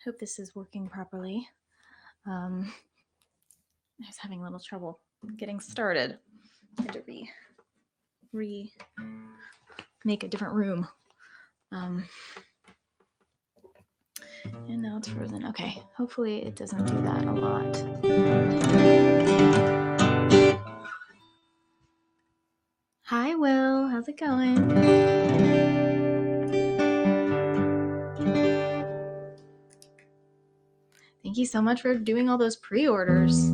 Hope this is working properly. I was having a little trouble getting started. I had to make a different room. And now it's frozen. Okay, hopefully it doesn't do that a lot. Hi, Will. How's it going? Thank you so much for doing all those pre-orders.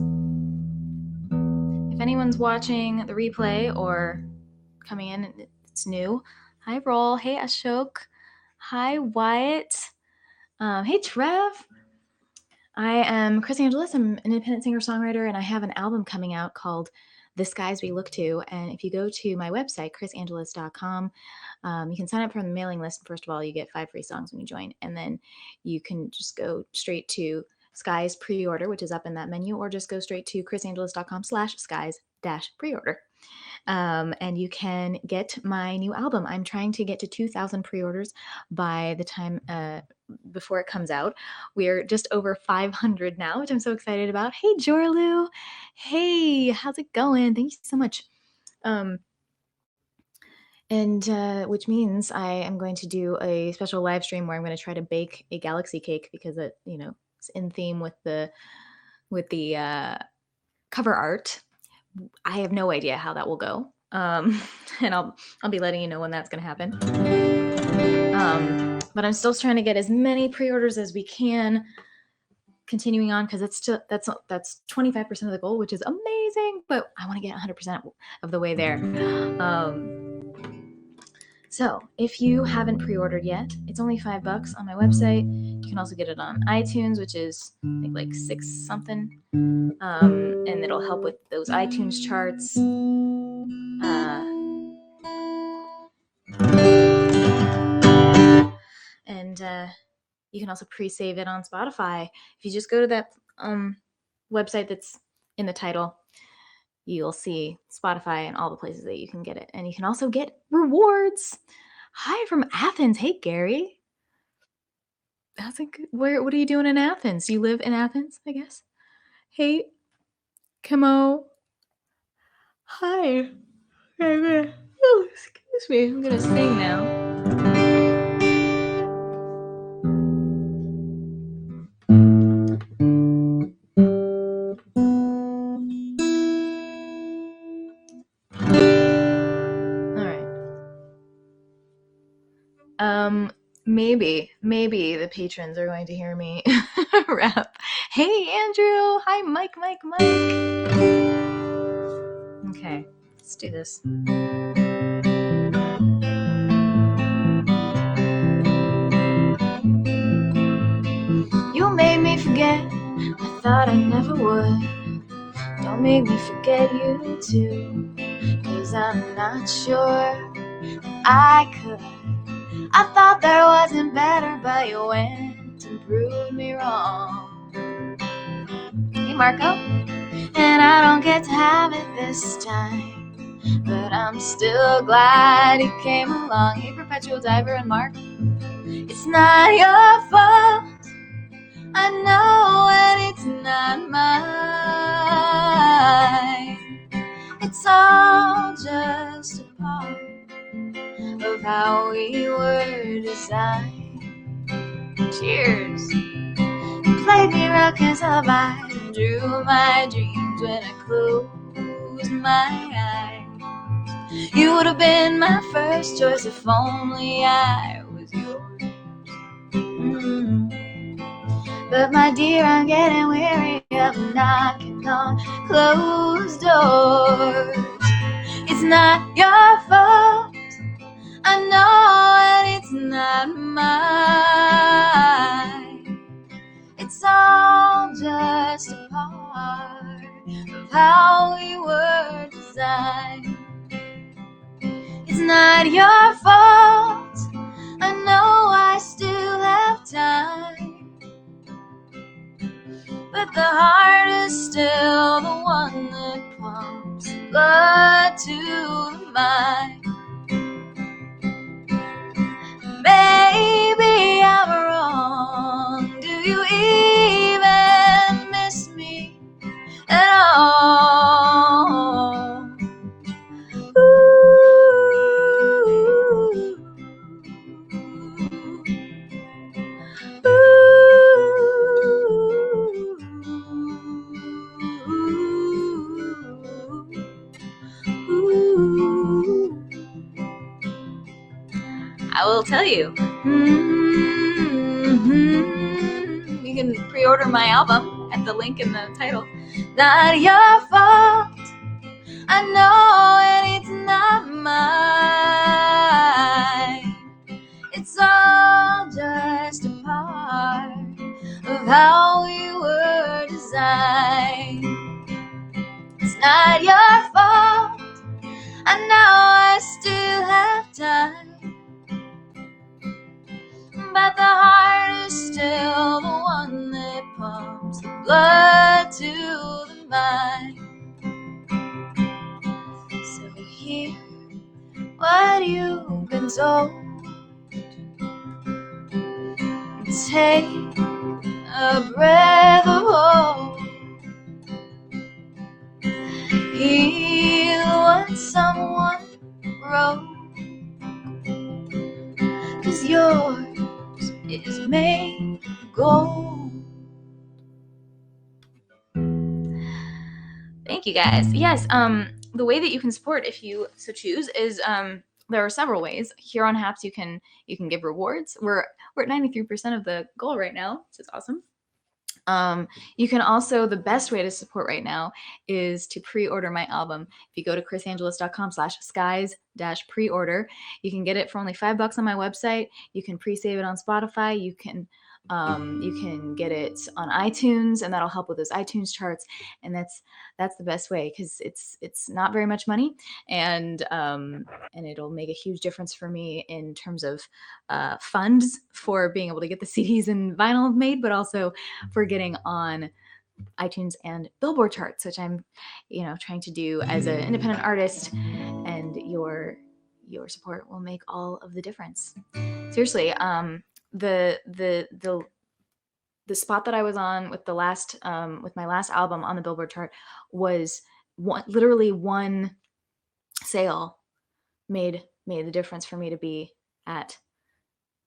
If anyone's watching the replay or coming in, it's new. Hi, Roll. Hey, Ashok. Hi, Wyatt. Hey, Trev. I am Chris Angeles. I'm an independent singer-songwriter, and I have an album coming out called The Skies We Look To. And if you go to my website, chrisangeles.com, you can sign up for the mailing list. First of all, you get 5 free songs when you join. And then you can just go straight to Skies Pre-Order, which is up in that menu, or just go straight to chrisangeles.com/skies-preorder. And you can get my new album. I'm trying to get to 2,000 pre-orders by the time before it comes out. We're just over 500 now, which I'm so excited about. Hey, Jorlu. Hey, how's it going? Thank you so much. Which means I am going to do a special live stream where I'm going to try to bake a galaxy cake because it's in theme with the cover art. I have no idea how that will go. And I'll be letting you know when that's going to happen. But I'm still trying to get as many pre-orders as we can, continuing on, because that's 25% of the goal, which is amazing, but I want to get 100% of the way there. So if you haven't pre-ordered yet, it's only $5 on my website. You can also get it on iTunes, which is I think like $6 something. And it'll help with those iTunes charts. And you can also pre-save it on Spotify. If you just go to that website that's in the title, you'll see Spotify and all the places that you can get it. And you can also get rewards. Hi from Athens. Hey, Gary. How's it good? What are you doing in Athens? Do you live in Athens, I guess? Hey, Kimo. Hi. Oh, excuse me. I'm going to sing now. Maybe the patrons are going to hear me rap. Hey, Andrew. Hi, Mike. Okay, let's do this. You made me forget, I thought I never would. Don't make me forget you too, 'cause I'm not sure I could. I thought there wasn't better, but you went and proved me wrong. Hey, Marco. And I don't get to have it this time, but I'm still glad you came along. Hey, Perpetual Diver and Mark. It's not your fault, I know, and it's not mine. It's all just a part of how we were designed. Cheers. You played me ruckus lullabies and drew my dreams when I closed my eyes. You would have been my first choice if only I was yours. But my dear, I'm getting weary of knocking on closed doors. It's not your fault, I know, and it's not mine. It's all just a part of how we were designed. It's not your fault, I know I still have time. But the heart is still the one that pumps blood to the mind. Maybe I'm wrong. Do you you. You can pre-order my album at the link in the title. Not your fault, I know, and it's not mine. It's all just a part of how we were designed. It's not your fault, I know I still have time. But the heart is still the one that pumps the blood to the mind. So hear what you've been told. Take a breath of hope. Hear what someone wrote. 'Cause yours is made of gold. Thank you guys. Yes, the way that you can support, if you so choose, is there are several ways. Here on Haps you can give rewards. We're at 93% of the goal right now, which is awesome. You can also, the best way to support right now is to pre-order my album. If you go to chrisangelis.com/skies-pre-order, you can get it for only $5 on my website. You can pre-save it on Spotify. You can get it on iTunes, and that'll help with those iTunes charts. And that's the best way, because it's not very much money, and it'll make a huge difference for me in terms of funds for being able to get the CDs and vinyl made, but also for getting on iTunes and Billboard charts, which I'm trying to do as an independent artist. And your support will make all of the difference. Seriously, the spot that I was on with the last with my last album on the Billboard chart was literally one sale made the difference for me to be at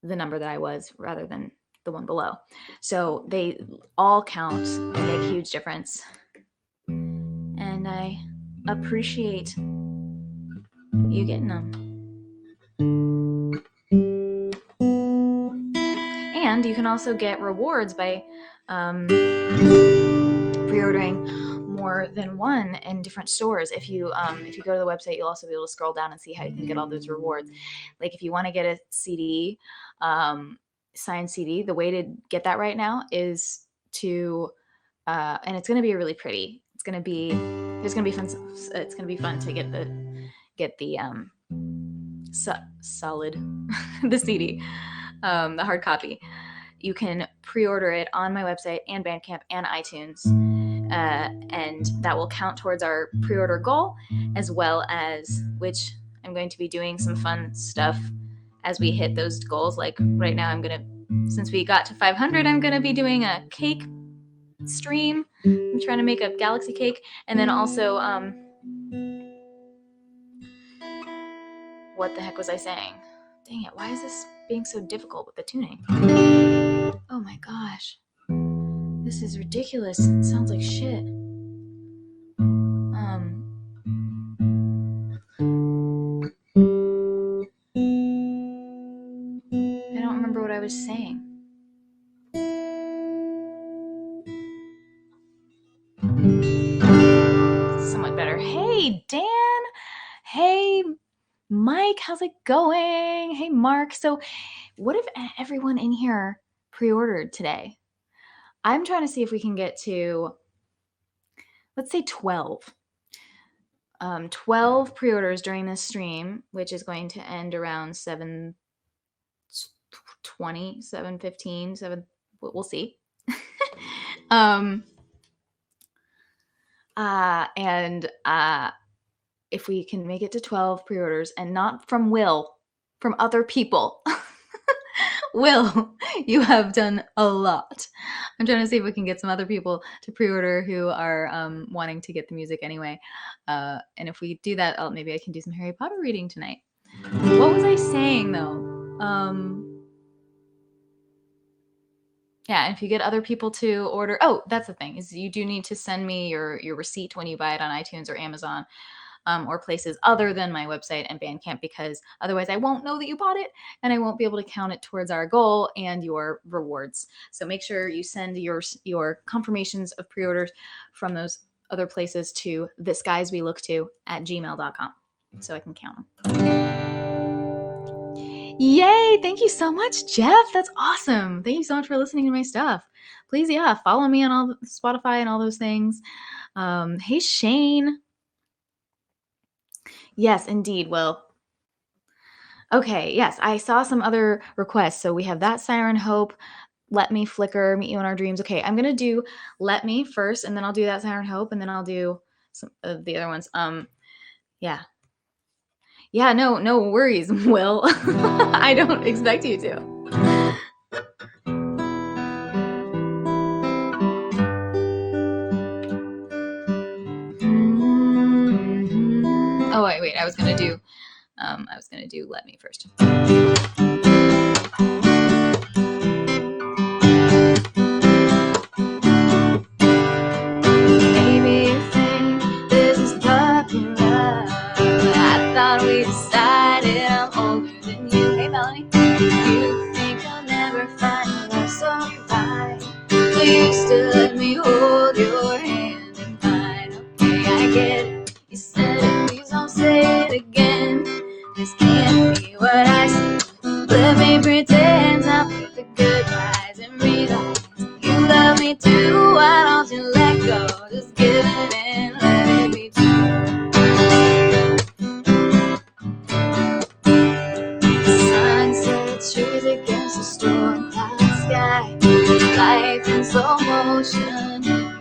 the number that I was, rather than the one below. So they all count and make a huge difference, and I appreciate you getting them. And you can also get rewards by pre-ordering more than one in different stores. If you go to the website, you'll also be able to scroll down and see how you can get all those rewards. Like if you want to get a CD, signed CD, the way to get that right now is to and it's going to be really pretty. It's going to be fun. It's going to be fun to get the solid the CD, the hard copy. You can pre-order it on my website and Bandcamp and iTunes, and that will count towards our pre-order goal, as well as, which I'm going to be doing some fun stuff as we hit those goals. Like right now, since we got to 500, I'm going to be doing a cake stream. I'm trying to make a galaxy cake, and then also, what the heck was I saying? Dang it, why is this being so difficult with the tuning? Oh my gosh. This is ridiculous. It sounds like shit. I don't remember what I was saying. Somewhat better. Hey, Dan. Hey, Mike. How's it going? Hey, Mark. So what if everyone in here pre-ordered today? I'm trying to see if we can get to, let's say 12. 12 pre-orders during this stream, which is going to end around 7:20, 7:15, 7. We'll see. And if we can make it to 12 pre-orders, and not from Will, from other people. Will, you have done a lot. I'm trying to see if we can get some other people to pre-order who are wanting to get the music anyway. And if we do that, maybe I can do some Harry Potter reading tonight. What was I saying though? Yeah, and if you get other people to order, that's the thing, is you do need to send me your receipt when you buy it on iTunes or Amazon. or places other than my website and Bandcamp, because otherwise I won't know that you bought it and I won't be able to count it towards our goal and your rewards. So make sure you send your confirmations of pre-orders from those other places to thisguyswelookto@gmail.com so I can count them. Yay! Thank you so much, Jeff. That's awesome. Thank you so much for listening to my stuff. Please, follow me on all Spotify and all those things. Hey, Shane. Yes, indeed. Well, okay. Yes, I saw some other requests. So we have that Siren Hope, Let Me, Flicker, Meet You in Our Dreams. Okay, I'm gonna do Let Me first, and then I'll do that Siren Hope, and then I'll do some of the other ones. Yeah. Yeah, no worries, Will. I don't expect you to. Oh, wait, I was gonna do Let Me first. Maybe you think this is puppy love. I thought we decided I'm older than you. Hey, Melanie. You think I'll never find love so right. But you used to let me hold your hand in mine. Okay, I get it. You said it, please don't say it again. This can't be what I said. Let me pretend I'll put the good guys and realize you love me too. Why don't you let go? Just give it and let it be true. The sunset trees against the storm cloud sky. Life in slow motion in your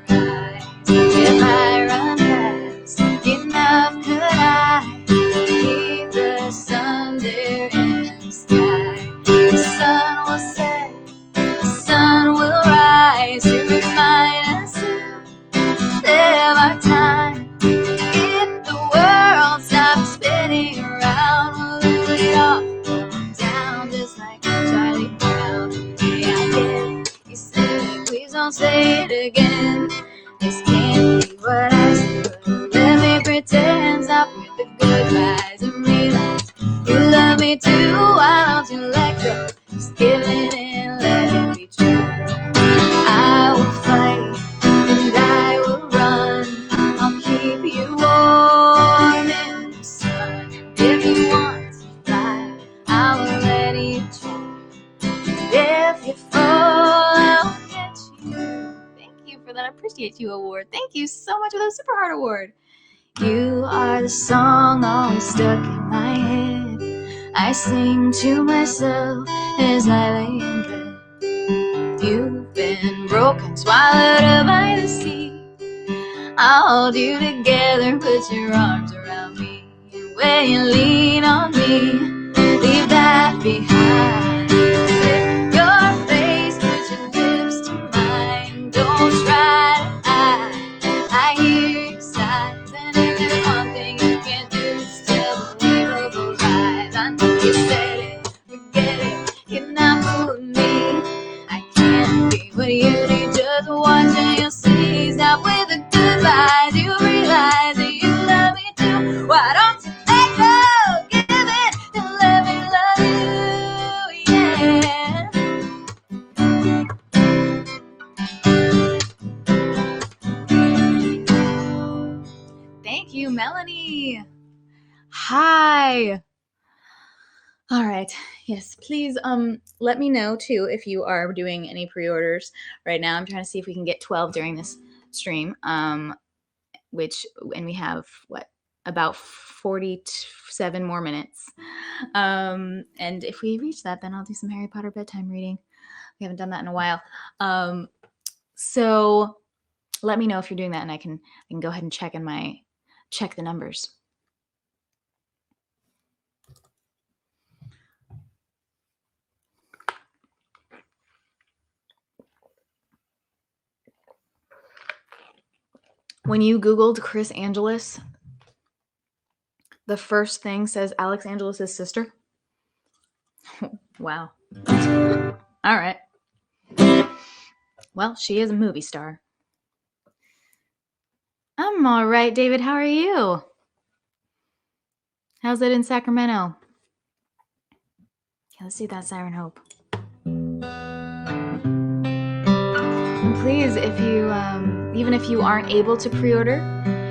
eyes. If I run fast enough, could I keep the sun there in the sky? The sun will set, the sun will rise to remind us to live our time. If the world stops spinning around, we'll lose it all, fall down just like Charlie Brown. Yeah, I get it. You said it, please don't say it again. This can't be what I said. Let me pretend, stop with the goodbyes and realize you love me too. Why don't you let go? Just give it and let it be true. I will fight and I will run. I'll keep you warm in the sun. If you want to fly, I will let you try. If you fall, I'll get you. Thank you for that Appreciate You award. Thank you so much for the Super Heart award. You are the song always stuck in my head. I sing to myself as I lay in bed. You've been broken, swallowed up by the sea. I'll hold you together, put your arms around me. And when you lean on me, leave that behind. Lift your face, put your lips to mine. Don't try to hide. I hear your sighs, and if there's one thing you can't do, is tell believable lies. I know you said it, forget it, you're not fooling me. I can't be what you need, just watch and you'll see. Stop with the goodbyes, you realize that you love me too. Why don't you let go? Give it and let me love you, yeah. Thank you, Melanie. Hi. All right. Yes, please let me know too if you are doing any pre-orders right now. I'm trying to see if we can get 12 during this stream. And we have about 47 more minutes. And if we reach that, then I'll do some Harry Potter bedtime reading. We haven't done that in a while. So let me know if you're doing that, and I can go ahead and check the numbers. When you Googled Chris Angelus, the first thing says Alex Angelus's sister. Wow. All right. Well, she is a movie star. I'm all right, David. How are you? How's it in Sacramento? Okay, let's see that Siren Hope. And please, if you, even if you aren't able to pre-order,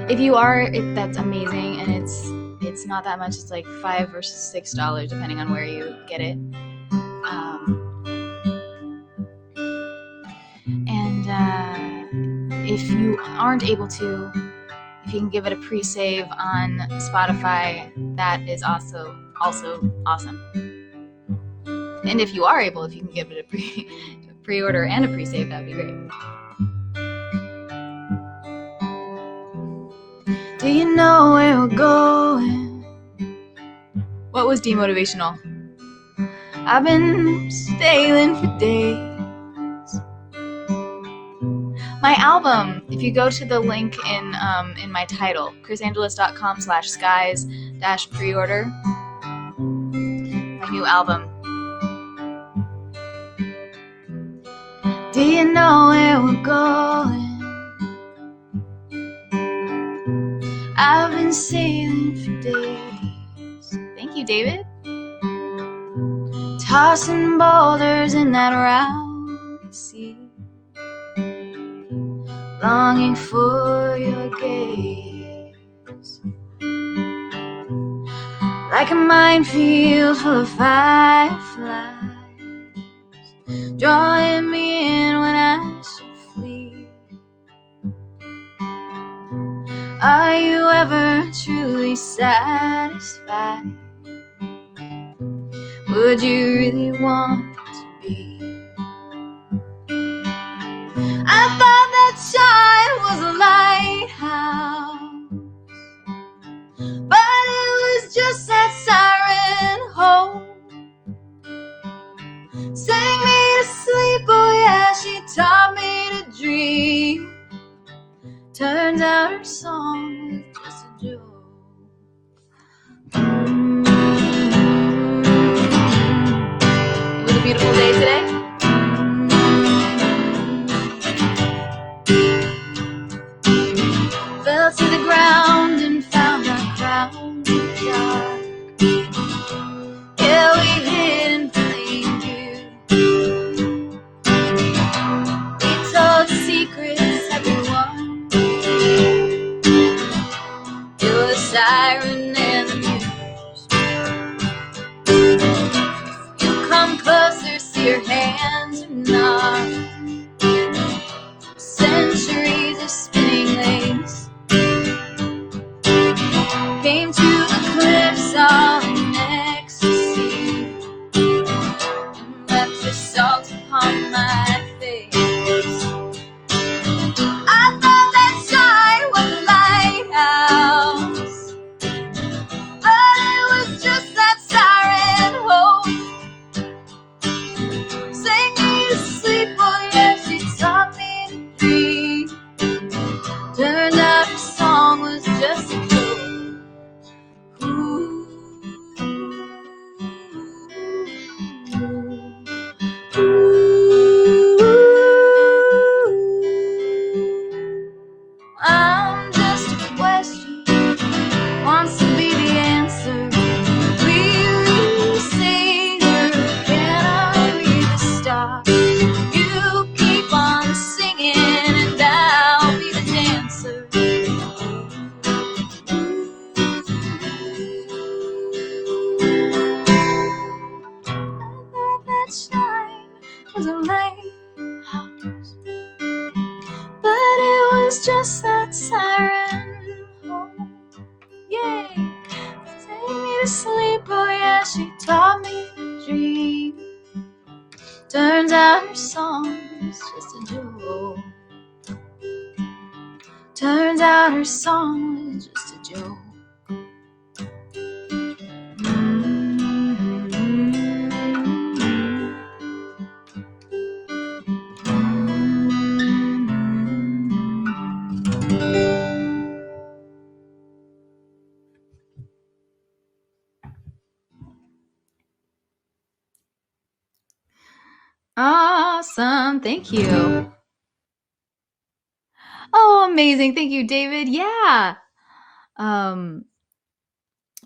if you are, that's amazing, and it's not that much. It's like $5 or $6 depending on where you get it. And if you aren't able to, if you can give it a pre-save on Spotify, that is also awesome. And if you are able, if you can give it a pre-order and a pre-save, that'd be great. Do you know where we're going? What was demotivational? I've been sailing for days. My album, if you go to the link in my title, chrisangelis.com/skies-preorder, my new album. Do you know where we're going? I've been sailing for days. Thank you, David. Tossing boulders in that round sea, longing for your gaze, like a minefield full of fireflies, drawing me in when I should flee. Are you ever truly satisfied? Would you really want to be? I thought that shine was a lighthouse, but it was just that siren hope. Sang me to sleep, oh yeah, she taught me to dream. Turns out her song was just a joke. It was a beautiful day today. Fell to the ground and found our crown in the dark. Yeah, we hid in plain view. We told secrets, everyone. It was siren and the muse. You come closer, see your hands are not. Centuries of spinning lanes came to the cliffs all in ecstasy and left the salt upon my face. I thought that shine was a lighthouse, but it was just that siren hope. Sang me to sleep, oh yeah, she taught me to dream. Turned out her song was just a joke. I'm just a question, wants to be the answer. Really singer, can I read the stars? You keep on singing and I'll be the dancer. That shine was a lighthouse, but it was just that siren hope. Yay! Sang me to sleep, oh yeah, she taught me to dream. Turns out her song was just a joke. Turns out her song was just a joke. Awesome. Thank you. Oh, amazing. Thank you, David. Yeah.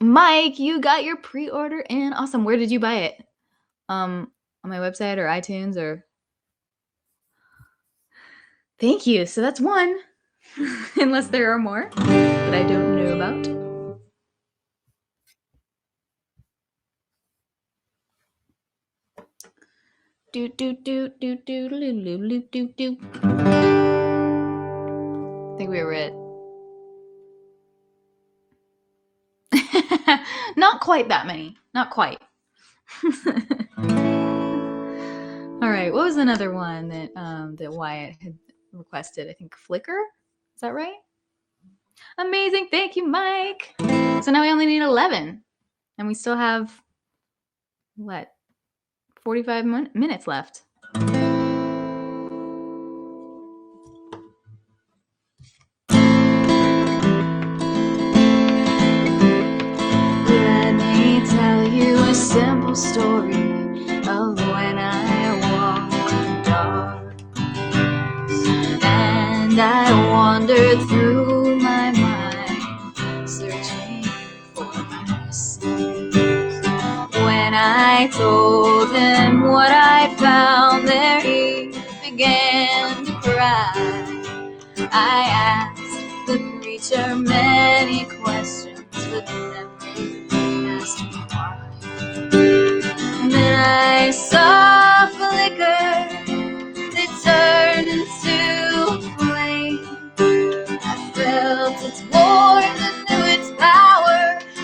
Mike, you got your pre-order in. Awesome. Where did you buy it? On my website or iTunes or? Thank you. So that's one. Unless there are more that I don't know about. Do do do do do do do do do. I think we were it. Not quite that many. Not quite. All right. What was another one that Wyatt had requested? I think Flickr. Is that right? Amazing. Thank you, Mike. So now we only need 11, and we still have what 45 minutes left. Let me tell you a simple story of when I walked the dark, and I wandered through my mind, searching for myself. When I told him what I found there, he began to cry. I asked the preacher many questions, but never asked me why. And then I saw a flicker that turned into a flame. I felt its warmth and knew its power,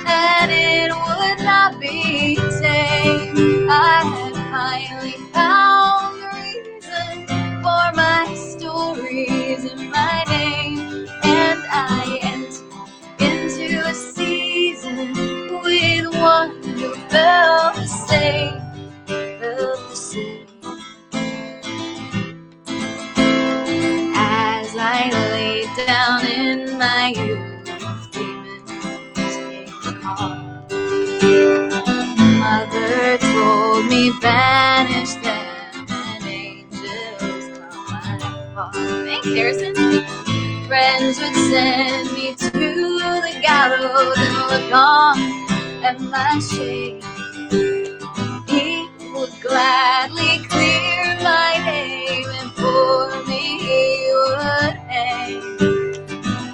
and it would not be tamed. I had finally found the reason for my stories and my name, and I entered into a season with one who felt the same, felt the same. As I laid down in my youth, demons came to call. Mother told me banish them, and angels come and fall. Thanks, Harrison. Friends would send me to the gallows and look on at my shame. He would gladly clear my name, and for me he would hang.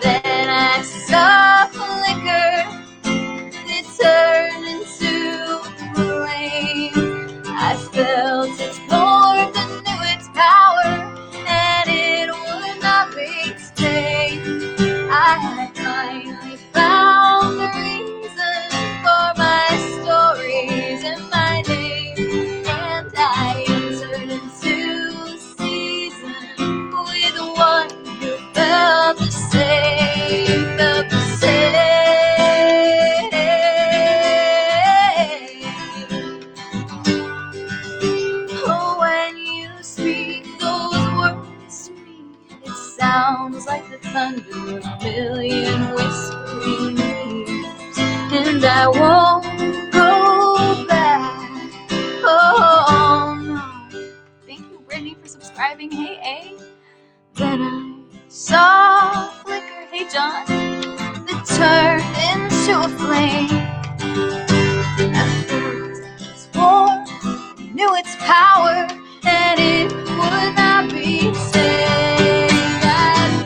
Then I saw a flicker that turned into a flame. I felt its warmth and knew its power, and it would not be tamed. I had finally found the reason for my stories and my name, and I entered into a season with one who felt the same, felt the same. Oh, when you speak those words to me, it sounds like the thunder of a million whispering leaves, and I won't go back. Oh no. Thank you, Brittany, for subscribing. Hey, A. Then I saw a flicker. Hey, John. That turned into a flame. At first it was warm, knew its power, and it would not be tamed. I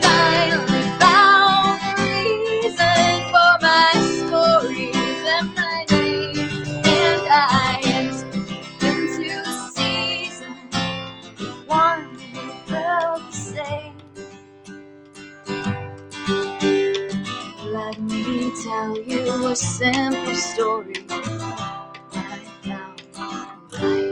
finally found the reason for my stories and my name, and I entered into a season with one who felt the same. Let me tell you a simple story I found light.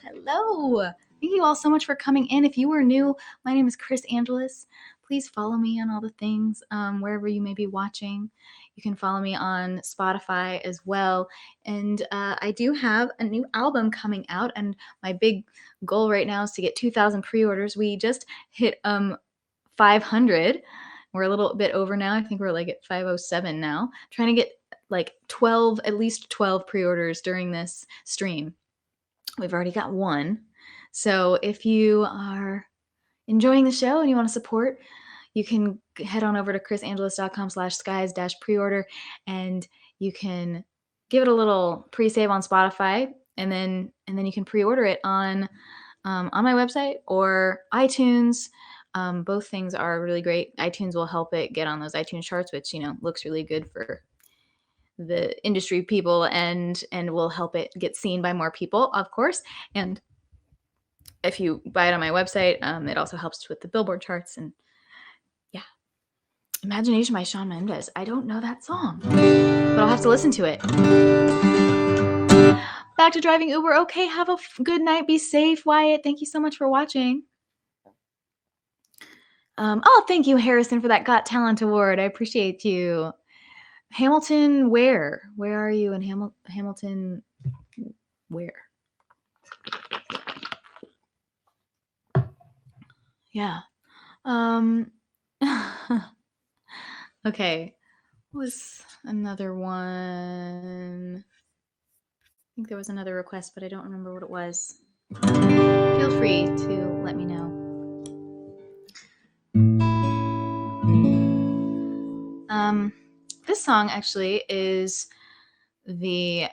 Hello. Thank you all so much for coming in. If you are new, my name is Chris Angeles. Please follow me on all the things, wherever you may be watching. You can follow me on Spotify as well. And I do have a new album coming out, and my big goal right now is to get 2,000 pre-orders. We just hit 500. We're a little bit over now. I think we're like at 507 now. Trying to get like at least 12 pre-orders during this stream. We've already got one. So if you are enjoying the show and you want to support, you can head on over to chrisangeles.com/skies-preorder, and you can give it a little pre-save on Spotify, and then you can pre-order it on my website or iTunes. Both things are really great. iTunes will help it get on those iTunes charts, which, looks really good for the industry people, and will help it get seen by more people, of course. And if you buy it on my website, it also helps with the Billboard charts. And yeah, Imagination by Shawn Mendes. I don't know that song, but I'll have to listen to it. Back to driving Uber. Okay, have a good night. Be safe, Wyatt. Thank you so much for watching. Thank you, Harrison, for that Got Talent award. I appreciate you. Hamilton, where? Where are you in Hamilton? Where? Yeah. Okay. What was another one? I think there was another request, but I don't remember what it was. Feel free to let me know. This song actually is the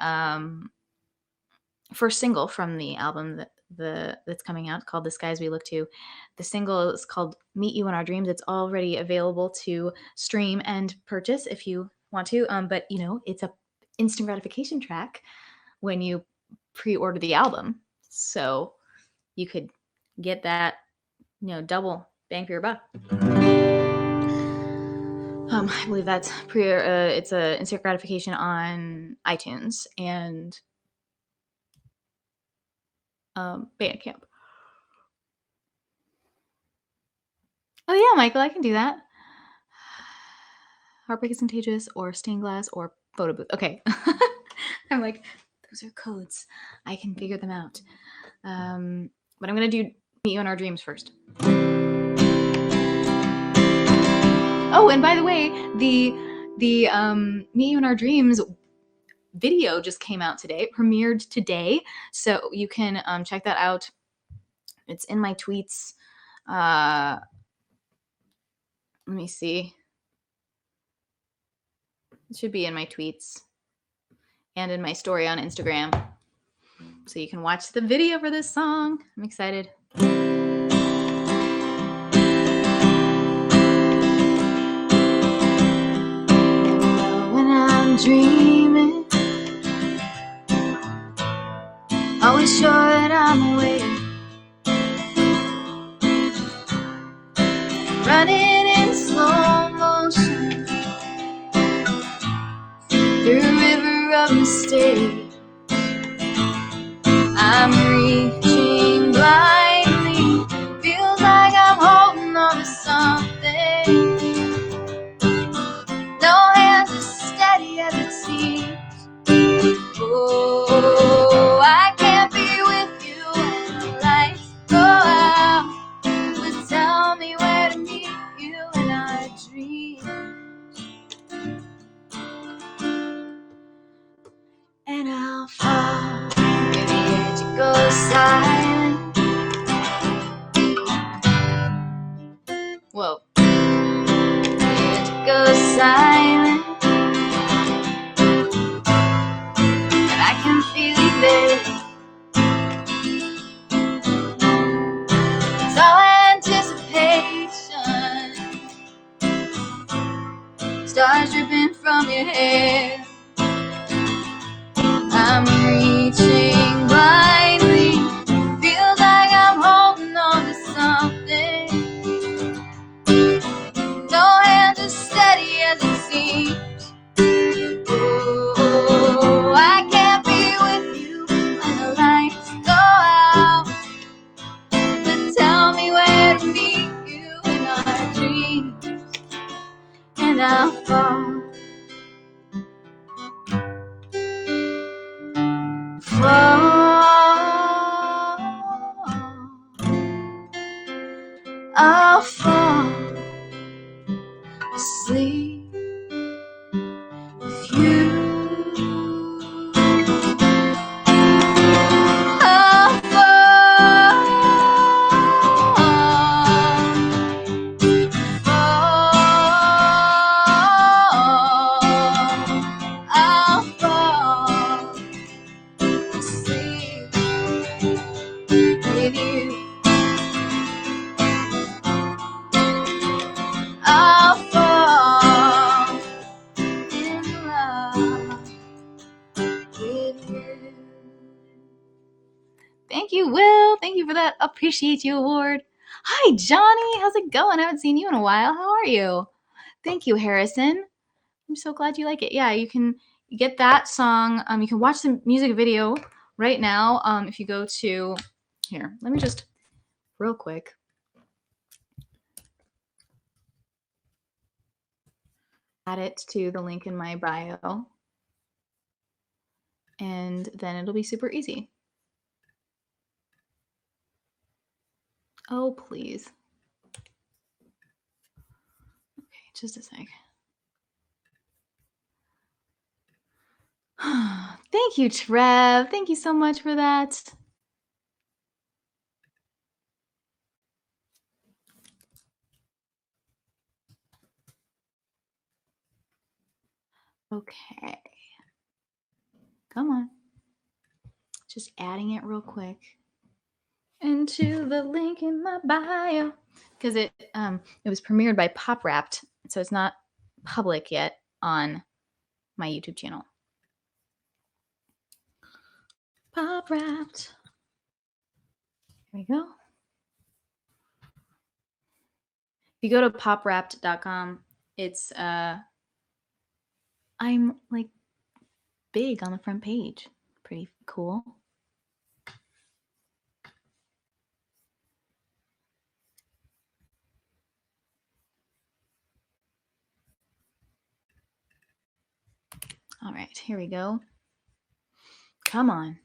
first single from the album that's coming out, called The Skies We Look To. The single is called Meet You in Our Dreams. It's already available to stream and purchase if you want to, but it's a instant gratification track when you pre-order the album, so you could get that double bang for your buck. I believe that's it's a instant gratification on iTunes and Bandcamp. Oh yeah, Michael, I can do that. Heartbreak is Contagious, or Stained Glass, or Photo Booth. Okay. I'm like, those are codes. I can figure them out. But I'm going to do Meet You in Our Dreams first. Oh, and by the way, the Meet You in Our Dreams video just came out today, premiered today, so you can check that out. It's in my tweets. Let me see. It should be in my tweets and in my story on Instagram, so you can watch the video for this song. I'm excited. When I'm dreaming, always sure that I'm awake, running in slow motion through a river of mistake. I'm reaching blindly, feels like I'm holding on to something. No hands as steady as it seems. Oh, I can't be with you when the lights go out. But tell me where to meet you in our dreams. And I'll fall, maybe the edge goes silent. Whoa. The edge goes silent, and I can feel you, babe. It's all anticipation, stars dripping from your hair. I'm reaching blindly, feels like I'm holding on to something. No hands as steady as it seems. Oh, I can't be with you when the lights go out. But tell me where to meet you in our dreams. And I'll fall. I'll fall asleep with you. I'll fall appreciate you award. Hi, Johnny. How's it going? I haven't seen you in a while. How are you? Thank you, Harrison. I'm so glad you like it. Yeah, you can get that song. You can watch the music video right now. If you go to here, let me just real quick. Add it to the link in my bio. And then it'll be super easy. Oh, please. Okay, just a sec. Thank you, Trev. Thank you so much for that. Okay. Come on. Just adding it real quick into the link in my bio because it was premiered by Pop Wrapped, so it's not public yet on my YouTube channel. Pop Wrapped. Here we go. If you go to popwrapped.com, it's I'm like big on the front page. Pretty cool. All right, here we go. Come on.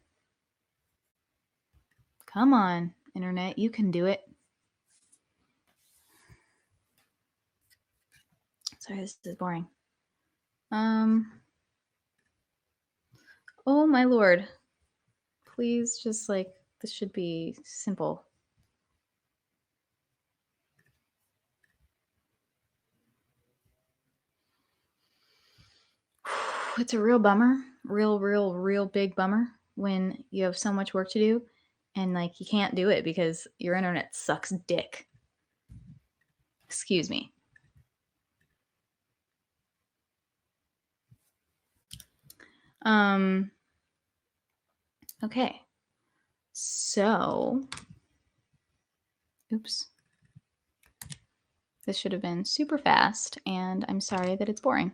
Come on, internet. You can do it. Sorry, this is boring. Oh my lord. Please just like, this should be simple. It's a real bummer. Real big bummer when you have so much work to do and like you can't do it because your internet sucks dick. Excuse me. Okay. So, oops. This should have been super fast and I'm sorry that it's boring.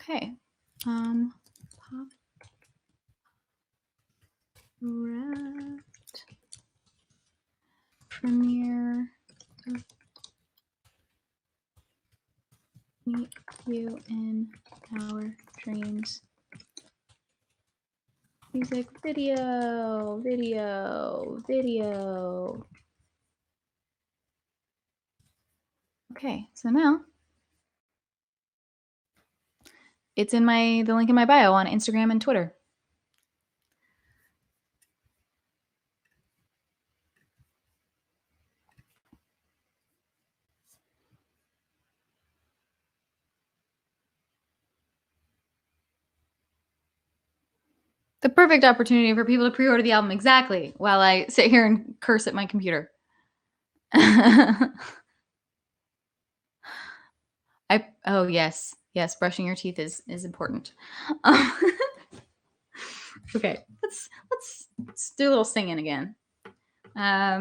Okay. Pop Wrapped premiere. Meet you in our dreams. Music video. Okay, so now it's in the link in my bio on Instagram and Twitter. The perfect opportunity for people to pre-order the album, exactly, while I sit here and curse at my computer. Oh yes, brushing your teeth is important. Okay, let's do a little singing again. I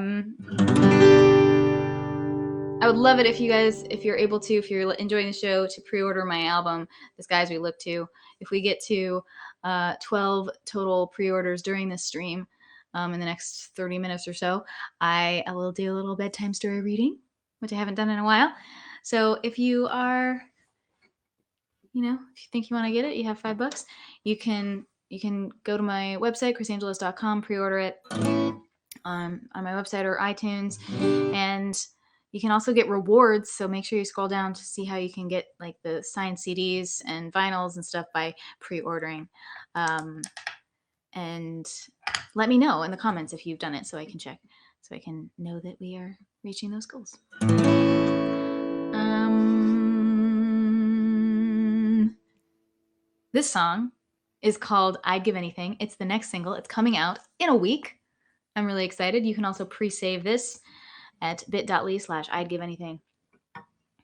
would love it if you guys, if you're able to, if you're enjoying the show, to pre-order my album, This Guys We Look To. If we get to 12 total pre-orders during this stream in the next 30 minutes or so, I will do a little bedtime story reading, which I haven't done in a while. So if you are, if you think you want to get it, you have $5, you can go to my website, chrisangelos.com, pre-order it on my website or iTunes, and you can also get rewards. So make sure you scroll down to see how you can get like the signed CDs and vinyls and stuff by pre-ordering. And let me know in the comments if you've done it so I can check, so I can know that we are reaching those goals. This song is called I'd Give Anything. It's the next single. It's coming out in a week. I'm really excited. You can also pre-save this at bit.ly/I'd Give Anything.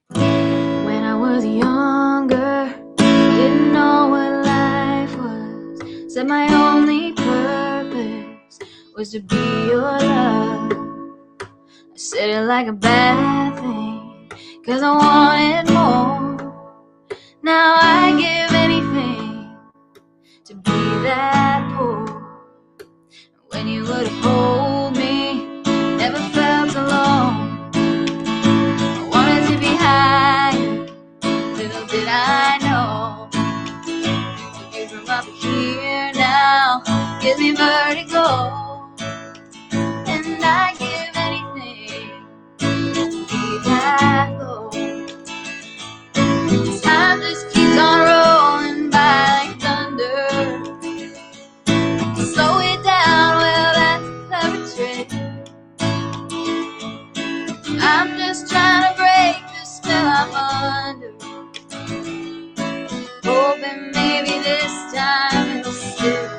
When I was younger, didn't know what life was. Said my only purpose was to be your love. I said it like a bad thing, 'cause I wanted more. Now I give anything to be that poor. When you would hold me, never felt alone. I wanted to be higher, little did I know. You from up here now gives me vertigo, and I give anything to be that low. Time just keeps on rolling by like thunder. Slow it down, well that's a clever trick. I'm just trying to break the spell I'm under, hoping maybe this time it'll stick.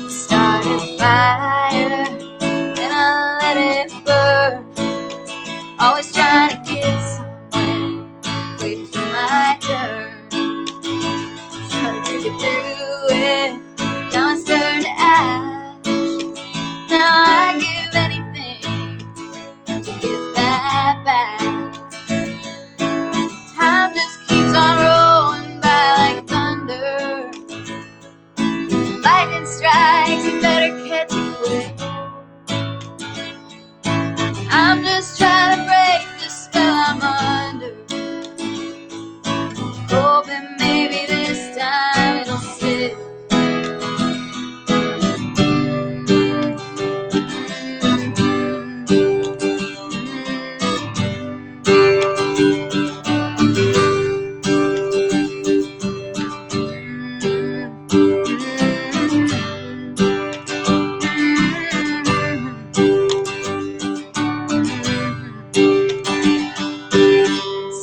Start a fire, and I let it burn. Always trying to get somewhere, waiting for my turn. Trying to get through it, now it's turned to ash. Now I give anything to get that back. Time just keeps on rolling by like thunder. Lightning strikes, you better catch it quick. I'm just trying to break the spell I'm under, hoping maybe this time it'll stick.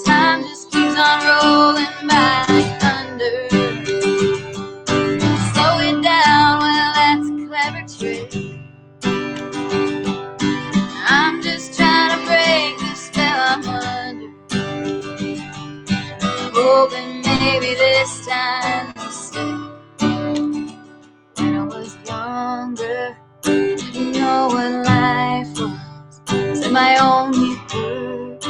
Time just keeps on rolling by like thunder. Slow it down, well that's a clever trick. I'm just trying to break the spell I'm under, hoping maybe this time it'll stick. When I was younger, didn't know what life was, so my only purpose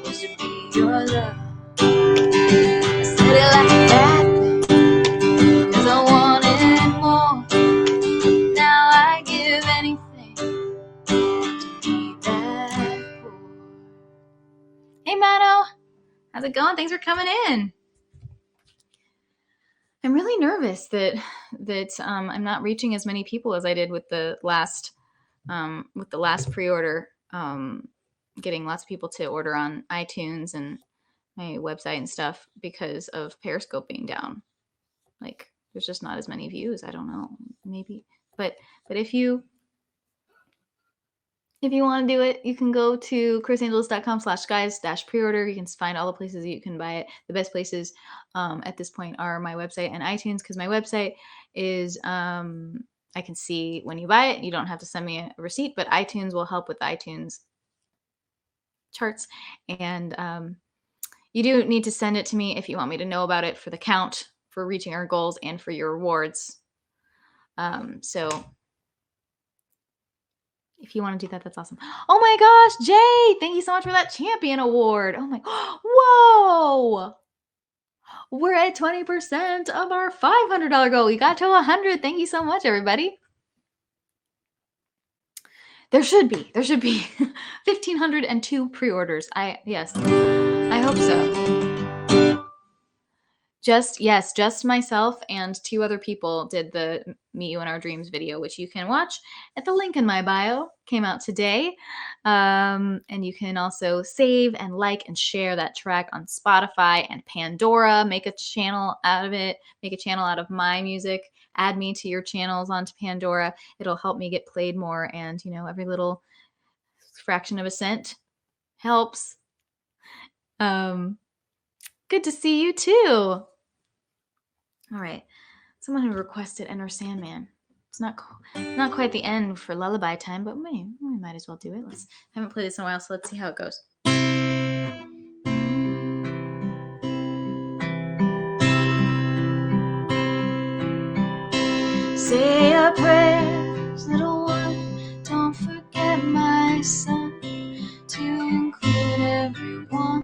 was to be your love. I said it like a bad thing, 'cause I wanted more. Now I give anything to be that poor. Hey Mano, how's it going? Thanks for coming in. I'm really nervous that I'm not reaching as many people as I did with the last pre-order. Getting lots of people to order on iTunes and my website and stuff because of Periscope being down. Like, there's just not as many views. I don't know, maybe. But if you want to do it, you can go to chrisangeles.com/guys-preorder. You can find all the places you can buy it. The best places at this point are my website and iTunes, because my website is I can see when you buy it. You don't have to send me a receipt, but iTunes will help with the iTunes charts. And you do need to send it to me if you want me to know about it for the count, for reaching our goals, and for your rewards. So if you want to do that, that's awesome. Oh my gosh, Jay, thank you so much for that champion award. Oh my, whoa. We're at 20% of our $500 goal. We got to 100. Thank you so much, everybody. There should be 1,502 pre-orders. Yes, I hope so. Just myself and 2 other people did the Meet You in Our Dreams video, which you can watch at the link in my bio. Came out today. And you can also save and like and share that track on Spotify and Pandora. Make a channel out of it. Make a channel out of my music. Add me to your channels onto Pandora. It'll help me get played more, and every little fraction of a cent helps. Good to see you too. All right, someone who requested Enter Sandman. It's not quite the end for lullaby time, but we might as well do it. I haven't played this in a while, so let's see how it goes. Say a prayer sun to include everyone.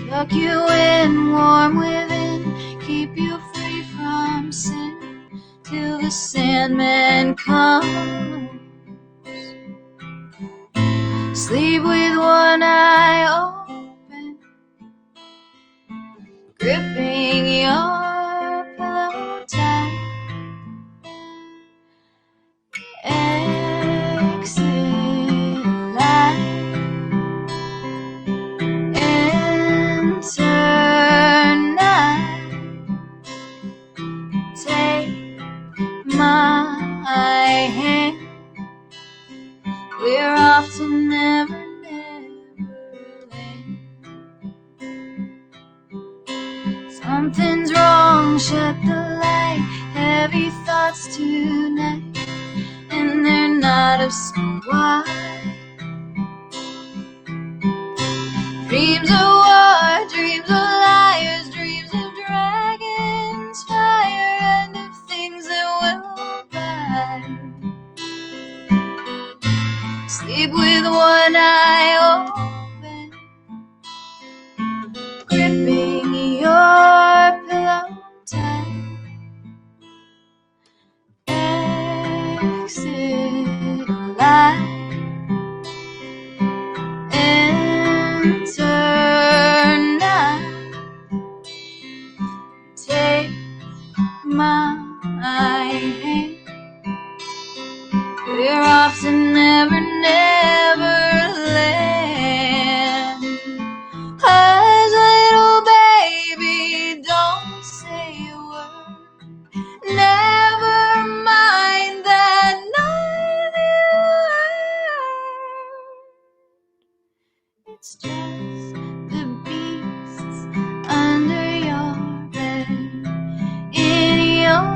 Tuck you in, warm within, keep you free from sin till the Sandman comes. Sleep with one eye open, gripping your pillow tight. Exit light, enter night. Take my hand, we're off to never, never land. Something's wrong, shut the light, heavy thoughts tonight, and they're not of so wide. Dreams of war, dreams of liars, dreams of dragons, fire, and of things that will abide. Sleep with one eye open, gripping your pillow tight. Exit light, enter night. Take my hand, we're off to never, never land. Hush, little baby, don't say a word. Never mind that night you heard. It's just the beasts under your bed, in your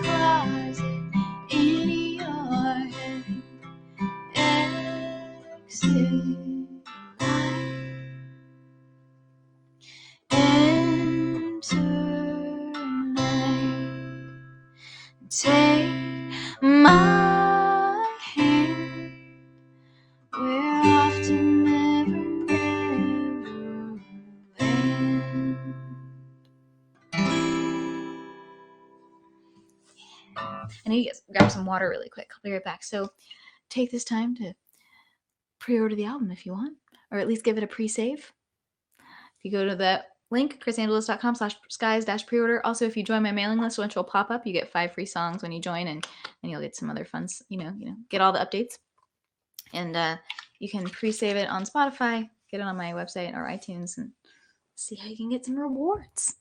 closet, in your head. Exit light, enter night. Take my hand, we're off to never, never land. I need to grab some water really quick. I'll be right back. So take this time to pre-order the album if you want, or at least give it a pre-save. If you go to the link, chrisangelos.com/skies-preorder. Also, if you join my mailing list, which will pop up, you get 5 free songs when you join, and you'll get some other fun, get all the updates. And you can pre-save it on Spotify, get it on my website or iTunes, and see how you can get some rewards.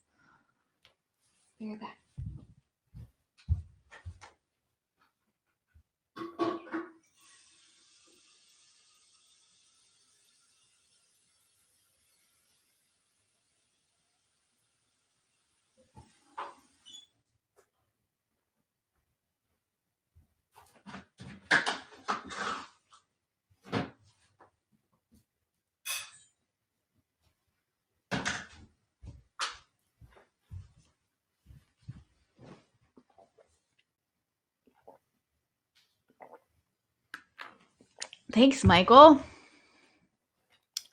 Be right back. Thanks, Michael.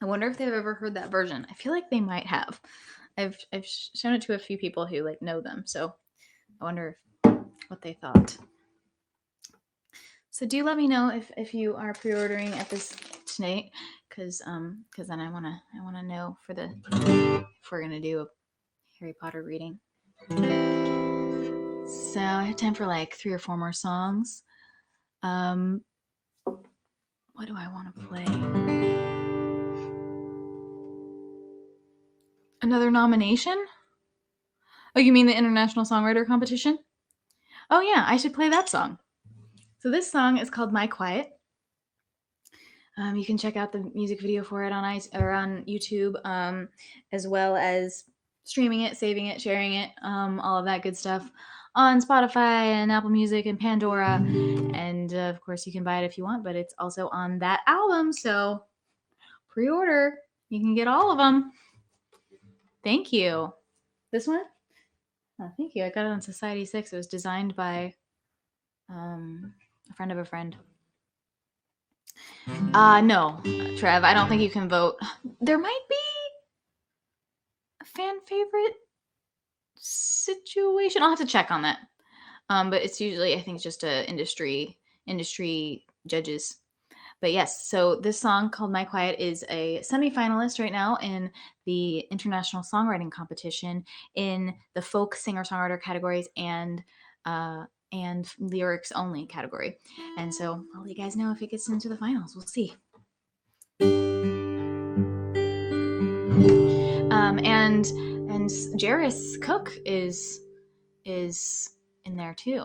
I wonder if they've ever heard that version. I feel like they might have. I've shown it to a few people who know them, so I wonder what they thought. So do let me know if you are pre-ordering at this tonight, because then I wanna know if we're gonna do a Harry Potter reading. So I have time for 3 or 4 more songs. What do I want to play? Another nomination? Oh, you mean the International Songwriter Competition? Oh yeah, I should play that song. So this song is called My Quiet. You can check out the music video for it on YouTube, as well as streaming it, saving it, sharing it, all of that good stuff on Spotify and Apple Music and Pandora. And of course, you can buy it if you want, but it's also on that album. So pre-order. You can get all of them. Thank you. This one? Oh, thank you. I got it on Society 6. It was designed by A friend of a friend. No, Trev, I don't think you can vote. There might be a fan favorite situation. I'll have to check on that. But it's usually, I think, just industry judges. But yes, so this song called My Quiet is a semi-finalist right now in the International Songwriting Competition in the folk singer-songwriter categories and lyrics only category. And so I'll let you guys know if it gets into the finals. We'll see. And Jairus Cook is in there too.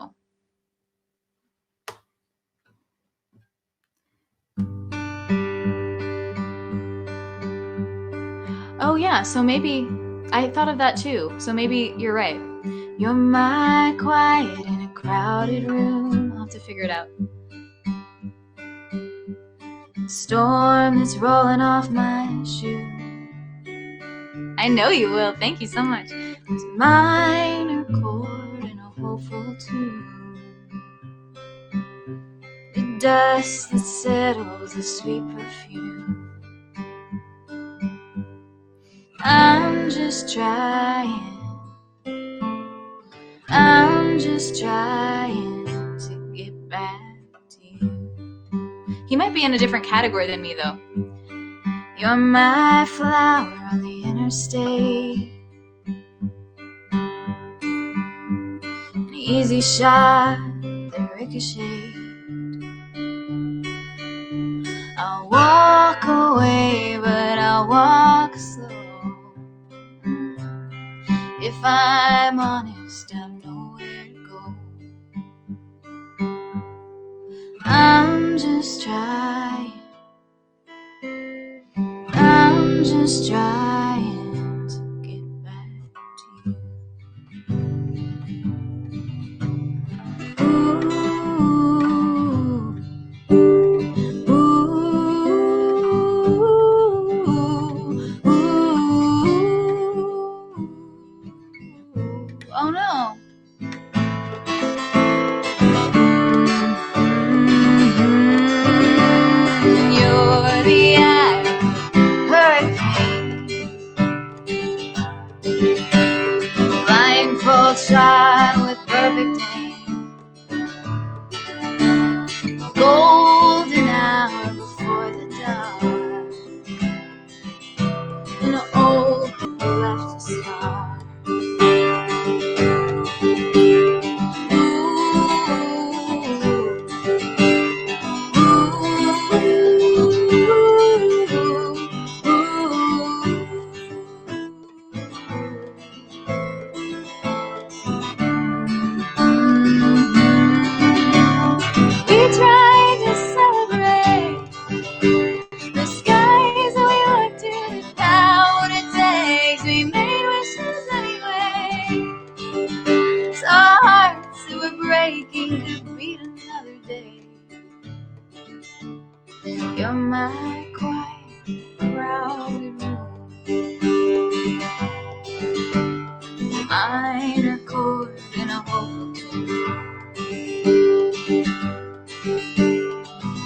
Oh yeah, so maybe I thought of that too. So maybe you're right. You're my quiet in a crowded room. I'll have to figure it out. Storm that's rolling off my shoe. I know you will. Thank you so much. It's minor chord and a hopeful tune. The dust that settles, the sweet perfume. I'm just trying to get back to you. He might be in a different category than me, though. You're my flower on the interstate, an easy shot that ricocheted. I'll walk away, but I'll walk slow. If I'm honest, I know where to go. I'm just trying to get back to you. Oh no. You're the eye hurricane, blindfold shot with perfect aim, golden hour before the dawn, an old people left a scar. You're my quiet, crowded room, minor chord in a hopeful tune.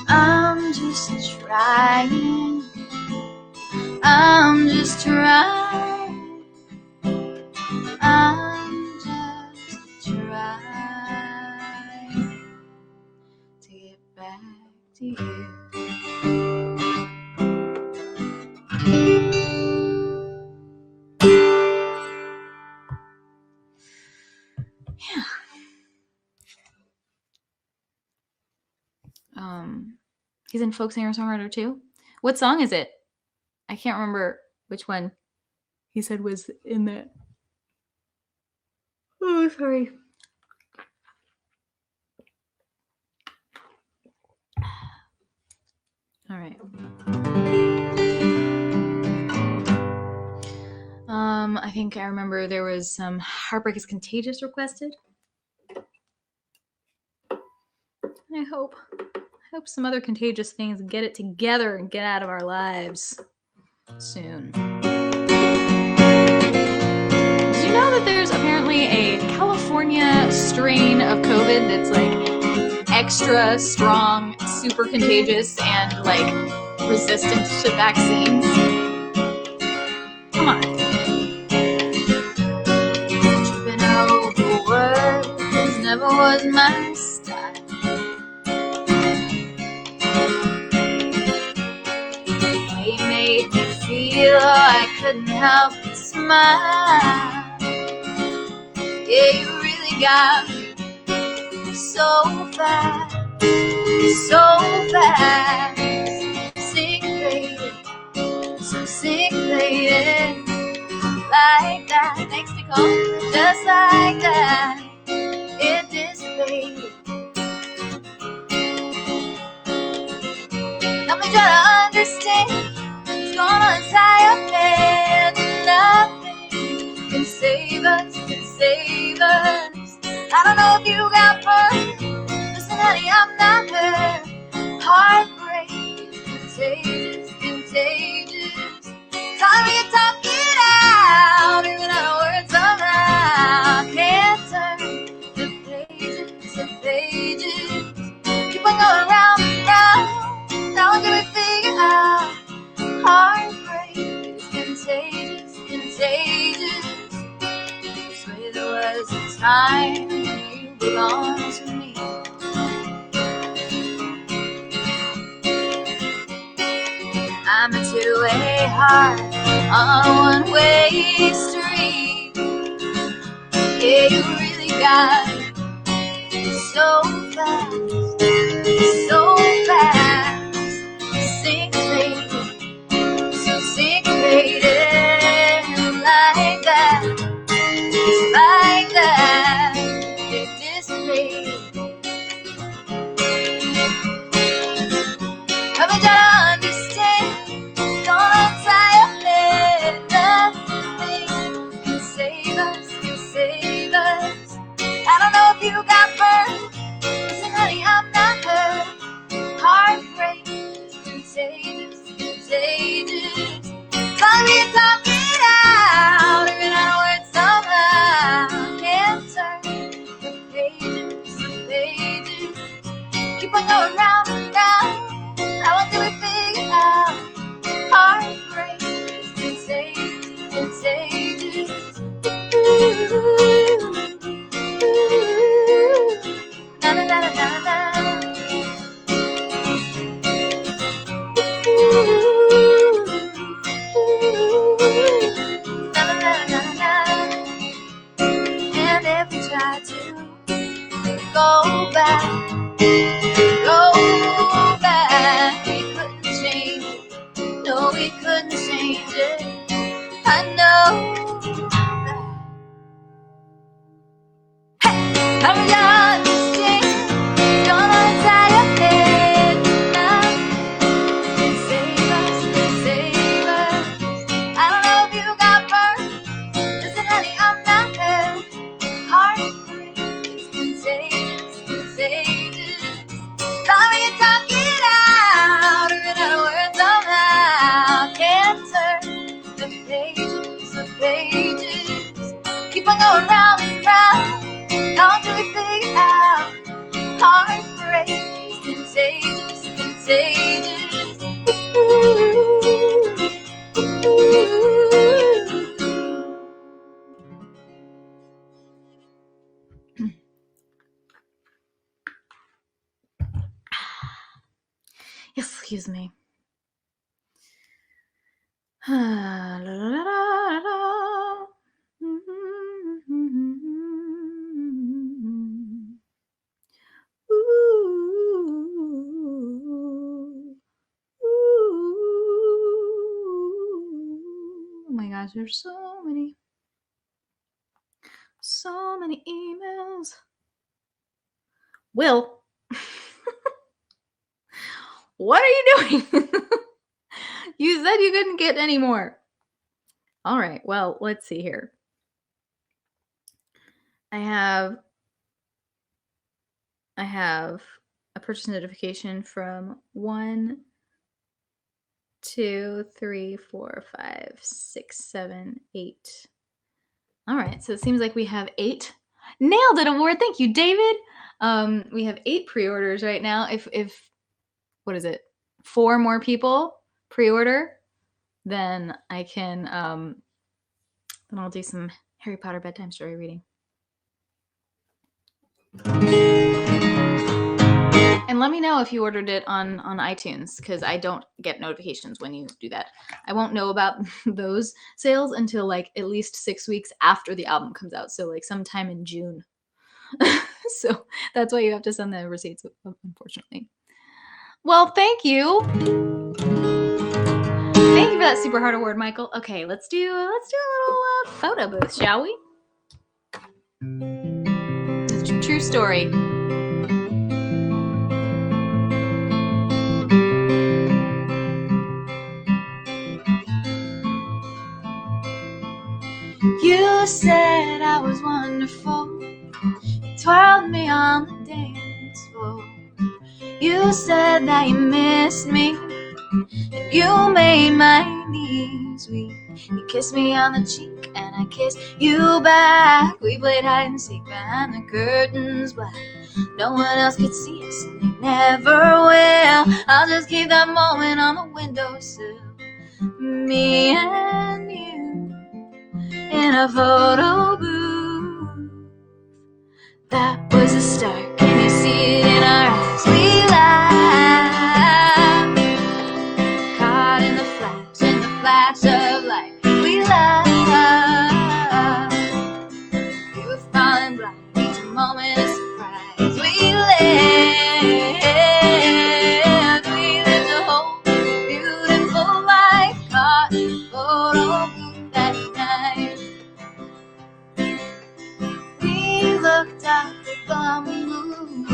I'm just trying to get back to you. He's in folk singer-songwriter too. What song is it? I can't remember which one he said was in that. Oh, sorry. All right. I think I remember there was some Heartbreak is Contagious requested. I hope some other contagious things get it together and get out of our lives soon. Did you know that there's apparently a California strain of COVID that's like extra strong, super contagious, and like resistant to vaccines. Come on. Tripping over words never was my style. He made me feel I couldn't help but smile. Yeah, you really got me so fast, so fast. Sick, baby, so sick, baby. Like that, makes me cold, just like that. It dissipated. Let me try to understand. It's gonna tie your head. Nothing can save us, can save us. I don't know if you got burned. Listen, honey, I'm not hurt. Heartbreak is contagious, contagious. Time you talk it out, even out of words somehow. Can't turn the pages, the pages. Keep on going round and round. Now until we figure out. Heartbreak is contagious, contagious. Swear there was a time when you belonged to me. I'm a two-way heart on a one-way street. Yeah, you really got me so fast, so fast. Sick, baby, so sick, baby. Like that, just like that. It dissipated. Come and try to understand. Don't tie your head. Nothing can save us, can save us. I don't know if you got burned. Listen, honey, I'm not hurt. Heartbreak is contagious, contagious. Time you talk it out, even out of words somehow. Can't turn the pages, the pages. Keep on going round and round. How until we figure out. Heartbreak is contagious, contagious. Ooh, na na na na na. Na na na na na. And if we try to go back, we couldn't change it. No, we couldn't change it. I know that. Hey, I'm not understand. Gonna tie your head. Nothing can save us, can save us. I don't know if you got burned. Listen, honey, I'm not hurt. Heartbreak is contagious, contagious. Time you talk it out, even out of words somehow. Can't turn the pages, the pages. Keep on going round and round, until we figure out. Heartbreak is contagious, contagious. Ooh, excuse me. La, la, la, la, la. Oh my gosh, there's so many emails. Will, what are you doing? You said you couldn't get any more. All right, well, let's see here. I have a purchase notification from 1, 2, 3, 4, 5, 6, 7, 8. All right, so it seems like we have 8 Nailed it award. Thank you, David. We have 8 pre-orders right now. If what is it? 4 more people pre-order, then I can then I'll do some Harry Potter bedtime story reading. And let me know if you ordered it on iTunes, because I don't get notifications when you do that. I won't know about those sales until like at least 6 weeks after the album comes out. So like sometime in June. So that's why you have to send the receipts, unfortunately. Well, thank you. Thank you for that super hard award, Michael. Okay, let's do a little photo booth, shall we? It's a true story. You said I was wonderful. You twirled me on the dance floor. You said that you missed me. You made my knees weak. You kissed me on the cheek and I kissed you back. We played hide and seek behind the curtains black. No one else could see us and they never will. I'll just keep that moment on the windowsill. Me and you in a photo booth. That was the start. Can you see it in our eyes? We laughed, caught in the flash of light. We laughed, we were falling blind, each moment a surprise. We lived a whole beautiful life, caught in a photo booth that night. We looked up from the moon,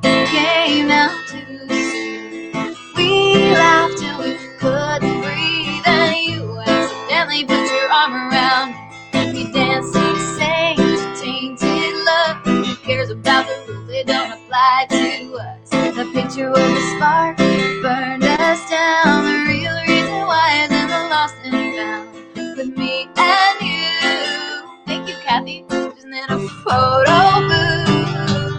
it came out too soon. We laughed till we couldn't breathe, and you accidentally put your arm around me. You danced, you sang, you tainted love. Who cares about the rules? They don't apply to us. The picture was a spark, burned us down. The real reason why is in the lost and found with me and you. Thank you, Kathy. Isn't it a photo booth?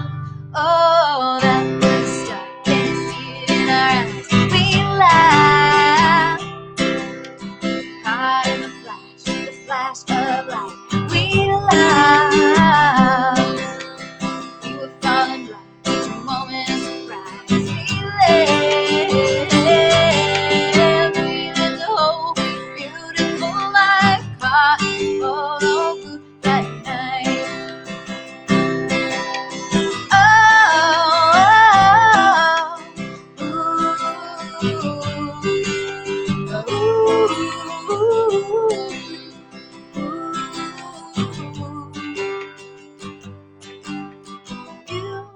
Oh, that was the start. Can you see it in our eyes? We laughed, caught in the flash of light. We laughed, we were falling blind, each moment a surprise. We lived a whole beautiful life, caught in a photo booth that night. You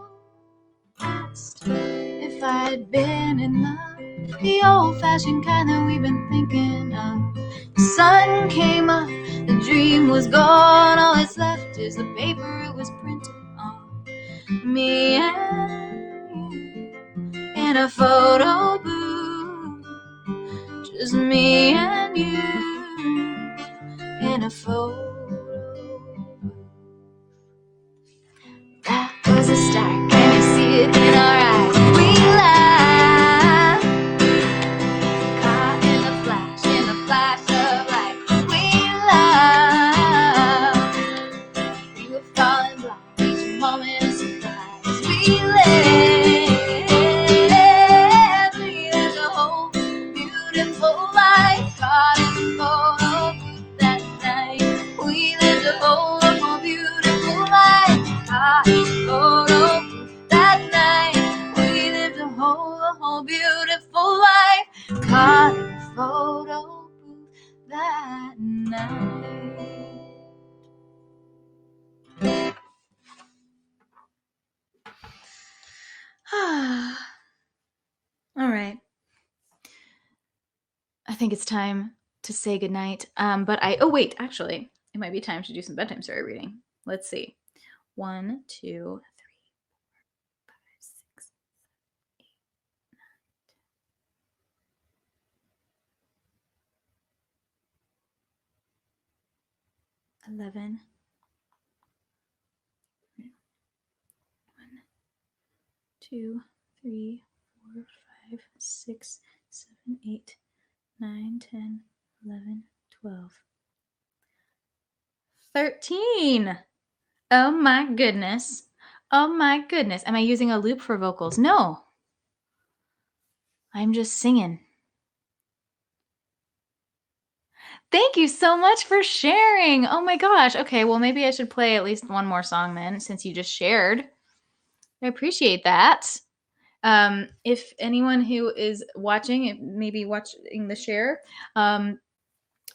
asked if I'd been in love, the old-fashioned kind that we've been thinking of. The sun came up, the dream was gone. All that's left is the paper it was printed on. Me and you in a photo booth. Just me and you in a photo booth. That was the start. Can you see it in our eyes? We laughed, caught in the flash of light. We laughed, we were falling blind, each moment a surprise. We lived a whole beautiful life, caught in the photo booth that night. We lived a whole beautiful life, caught in the photo booth that night. We lived a whole beautiful life, caught in the photo booth that night. All right. I think it's time to say goodnight. Oh wait, actually, it might be time to do some bedtime story reading. Let's see. 1, 2, 3, 4, 5, 6, 7, 8, 9, 10, 11, 2, 3, 4, 5, 6, 7, 8, 9, 10, 11, 12. 13. Oh my goodness. Oh my goodness. Am I using a loop for vocals? No. I'm just singing. Thank you so much for sharing. Oh my gosh. Okay, well, maybe I should play at least one more song then, since you just shared. I appreciate that. If anyone who is watching, maybe watching the share,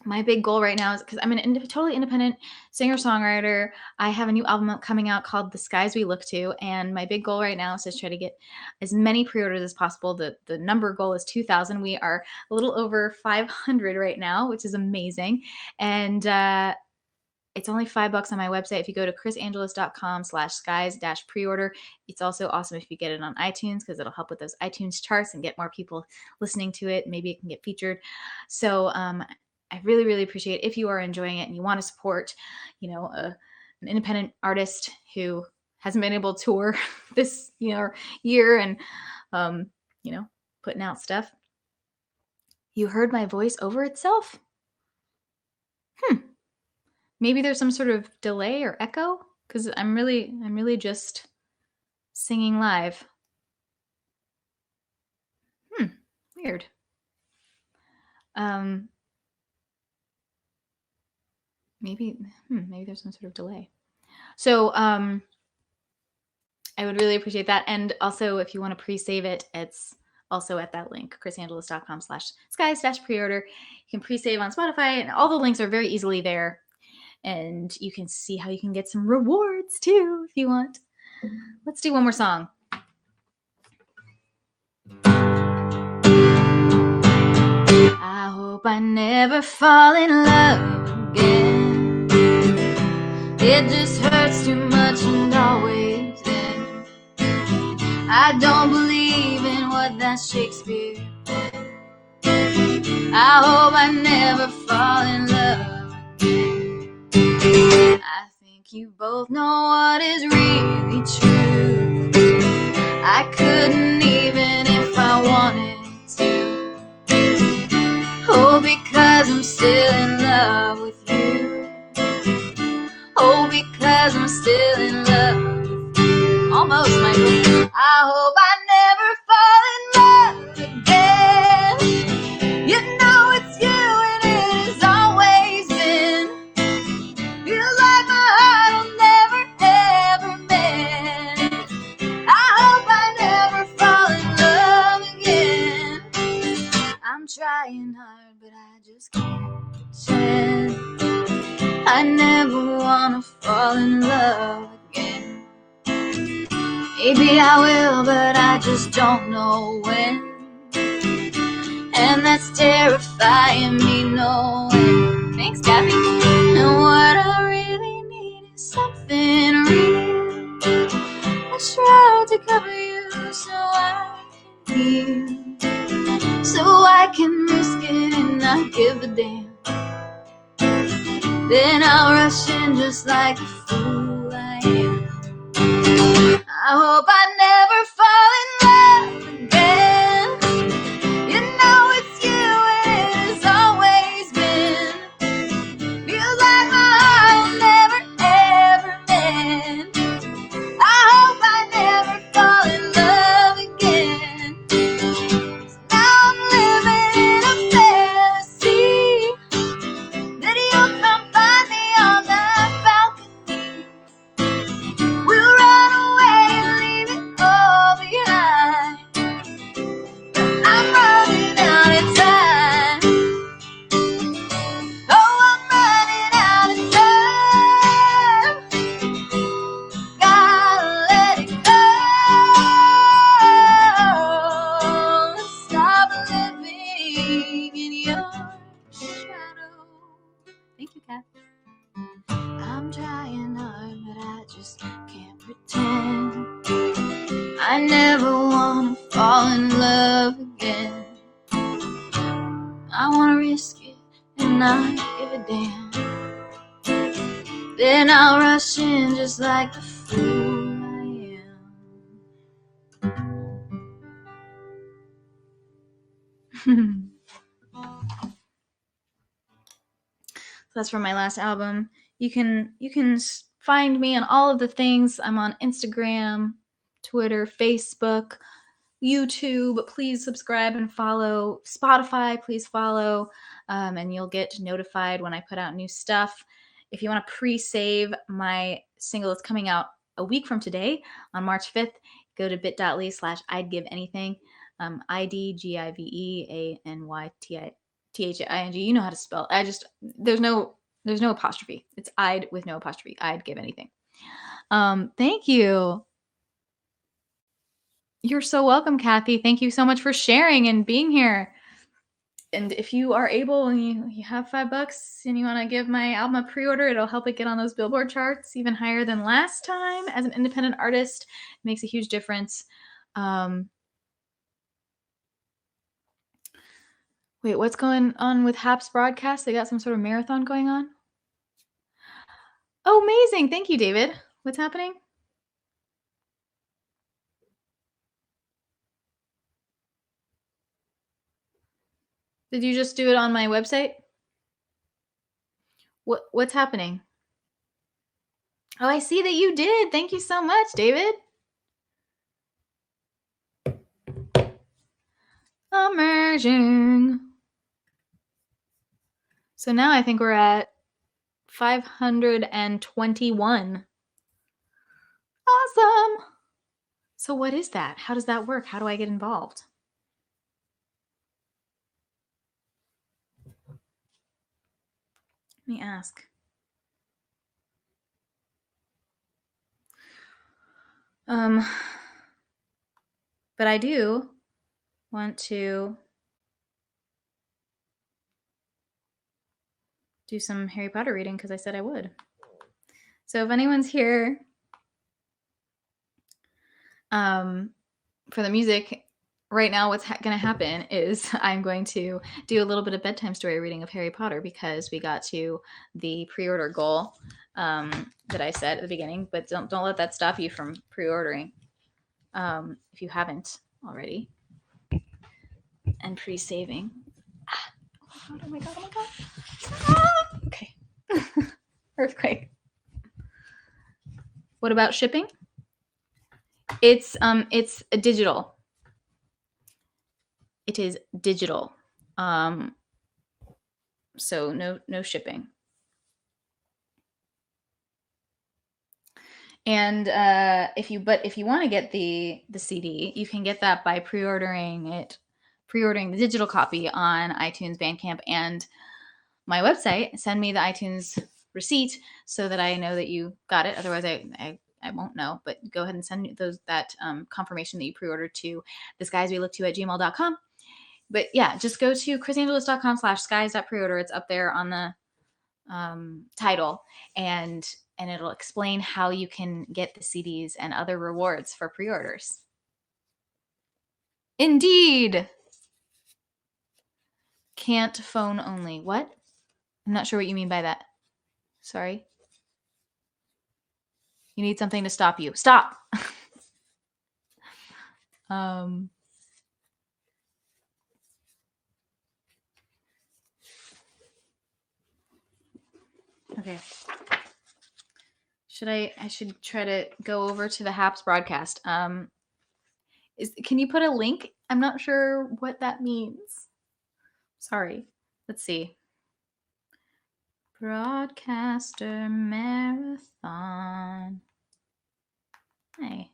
my big goal right now is, because I'm an totally independent singer-songwriter. I have a new album coming out called The Skies We Look To, and my big goal right now is to try to get as many pre-orders as possible. The number goal is 2,000. We are a little over 500 right now, which is amazing. And it's only $5 on my website. If you go to chrisangelis.com/skies-preorder, it's also awesome if you get it on iTunes, because it'll help with those iTunes charts and get more people listening to it. Maybe it can get featured. So I really, really appreciate it. If you are enjoying it and you want to support, an independent artist who hasn't been able to tour this, year and, putting out stuff. You heard my voice over itself? Maybe there's some sort of delay or echo, because I'm really just singing live. Weird. Maybe there's some sort of delay. So I would really appreciate that. And also, if you want to pre-save it, it's also at that link, chrisangelis.com/skies-preorder. You can pre-save on Spotify, and all the links are very easily there. And you can see how you can get some rewards too, if you want. Let's do one more song. I hope I never fall in love again. It just hurts too much and always then. I don't believe in what that Shakespeare said. I hope I never fall in love again. I think you both know what is really true. I couldn't even if I wanted to. Oh, because I'm still in love with you. Oh, because I'm still in love with you. Almost, Michael. I hope I never fall in love again. You know it's you and it has always been. Feels like my heart will never ever mend. I hope I never fall in love again. I'm trying hard, but I just can't pretend. I never wanna fall in love again. Maybe I will, but I just don't know when. And that's terrifying me knowing. Thanks, Gabby. And what I really need is something real. A shroud to cover you so I can heal. So I can risk it and not give a damn. Then I'll rush in just like the fool I am. I hope I never fall in love again. You know it's you and it has always been. Feels like my heart will never ever mend. I hope I never fall in love again. Now I'm living in a fantasy that you'll come find me on that balcony. We'll run away and leave it all behind. I'm running out of time. Oh, I'm running out of time. Gotta let it go. Stop living in your shadow. Thank you, Kat. I'm trying hard, but I just can't pretend. I never wanna fall in love again. I wanna risk it and not give a damn. Then I'll rush in just like the fool I am. That's from my last album. You can find me on all of the things. I'm on Instagram, Twitter, Facebook, YouTube. Please subscribe and follow. Spotify, please follow, and you'll get notified when I put out new stuff. If you want to pre-save my single that's coming out a week from today on March 5th, go to bit.ly/I'd give anything. IDGIVEANYTHING. You know how to spell. There's no apostrophe. It's I'd with no apostrophe. I'd give anything. Thank you. You're so welcome, Kathy. Thank you so much for sharing and being here. And if you are able and you have $5 and you want to give my album a pre-order, it'll help it get on those Billboard charts even higher than last time. As an independent artist, it makes a huge difference. Wait, what's going on with Haps Broadcast? They got some sort of marathon going on? Oh, amazing. Thank you, David. What's happening? Did you just do it on my website? What's happening? Oh, I see that you did. Thank you so much, David. Emerging. So now I think we're at 521. Awesome. So what is that? How does that work? How do I get involved? Let me ask. But I do want to do some Harry Potter reading because I said I would. So if anyone's here for the music, right now what's going to happen is I'm going to do a little bit of bedtime story reading of Harry Potter because we got to the pre-order goal that I said at the beginning, but don't let that stop you from pre-ordering if you haven't already, and pre-saving. Oh my god! Okay. Earthquake. What about shipping? It's digital. It is digital. So no shipping. And if you want to get the CD, you can get that by pre-ordering the digital copy on iTunes, Bandcamp, and my website. Send me the iTunes receipt so that I know that you got it. Otherwise, I won't know. But go ahead and send me that confirmation that you pre-ordered to thesguyswelookto@gmail.com. But yeah, just go to chrisangeles.com/skies.preorder. It's up there on the title, and it'll explain how you can get the CDs and other rewards for pre-orders. Indeed. Can't phone only. What? I'm not sure what you mean by that. Sorry. You need something to stop you. Stop. Okay. I should try to go over to the Haps broadcast. Can you put a link? I'm not sure what that means. Sorry. Let's see. Broadcaster marathon. Hey.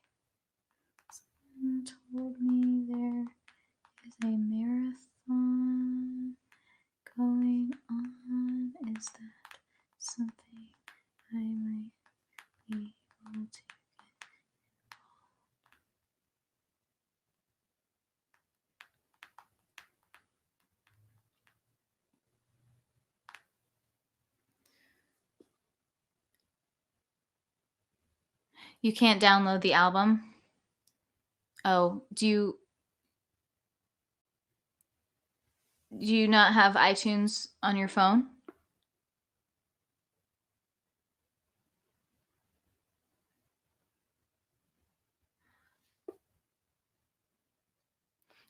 Someone told me there is a marathon going on. Is that something I might be able to get involved? You can't download the album? Oh, do you not have iTunes on your phone?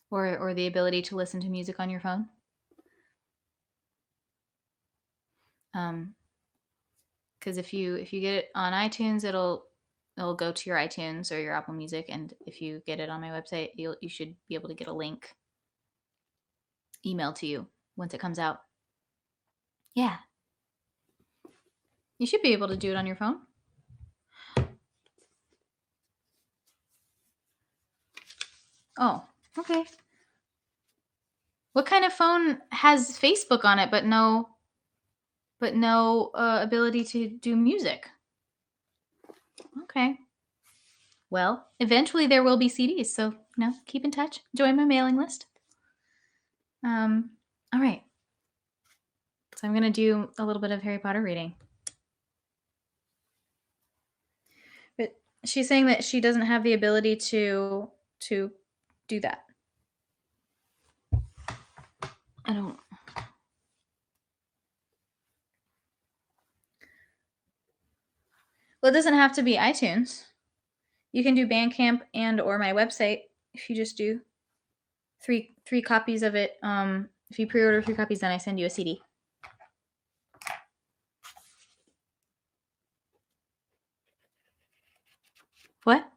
or the ability to listen to music on your phone. Because if you get it on iTunes, it'll go to your iTunes or your Apple Music, and if you get it on my website, you should be able to get a link emailed to you once it comes out. Yeah, you should be able to do it on your phone. Oh, okay. What kind of phone has Facebook on it but no ability to do music? Okay. Well, eventually there will be CDs, so keep in touch. Join my mailing list. All right. So I'm gonna do a little bit of Harry Potter reading. But she's saying that she doesn't have the ability to do that. I don't. Well, it doesn't have to be iTunes. You can do Bandcamp and or my website if you just do three copies of it. If you pre-order 3 copies, then I send you a CD. What?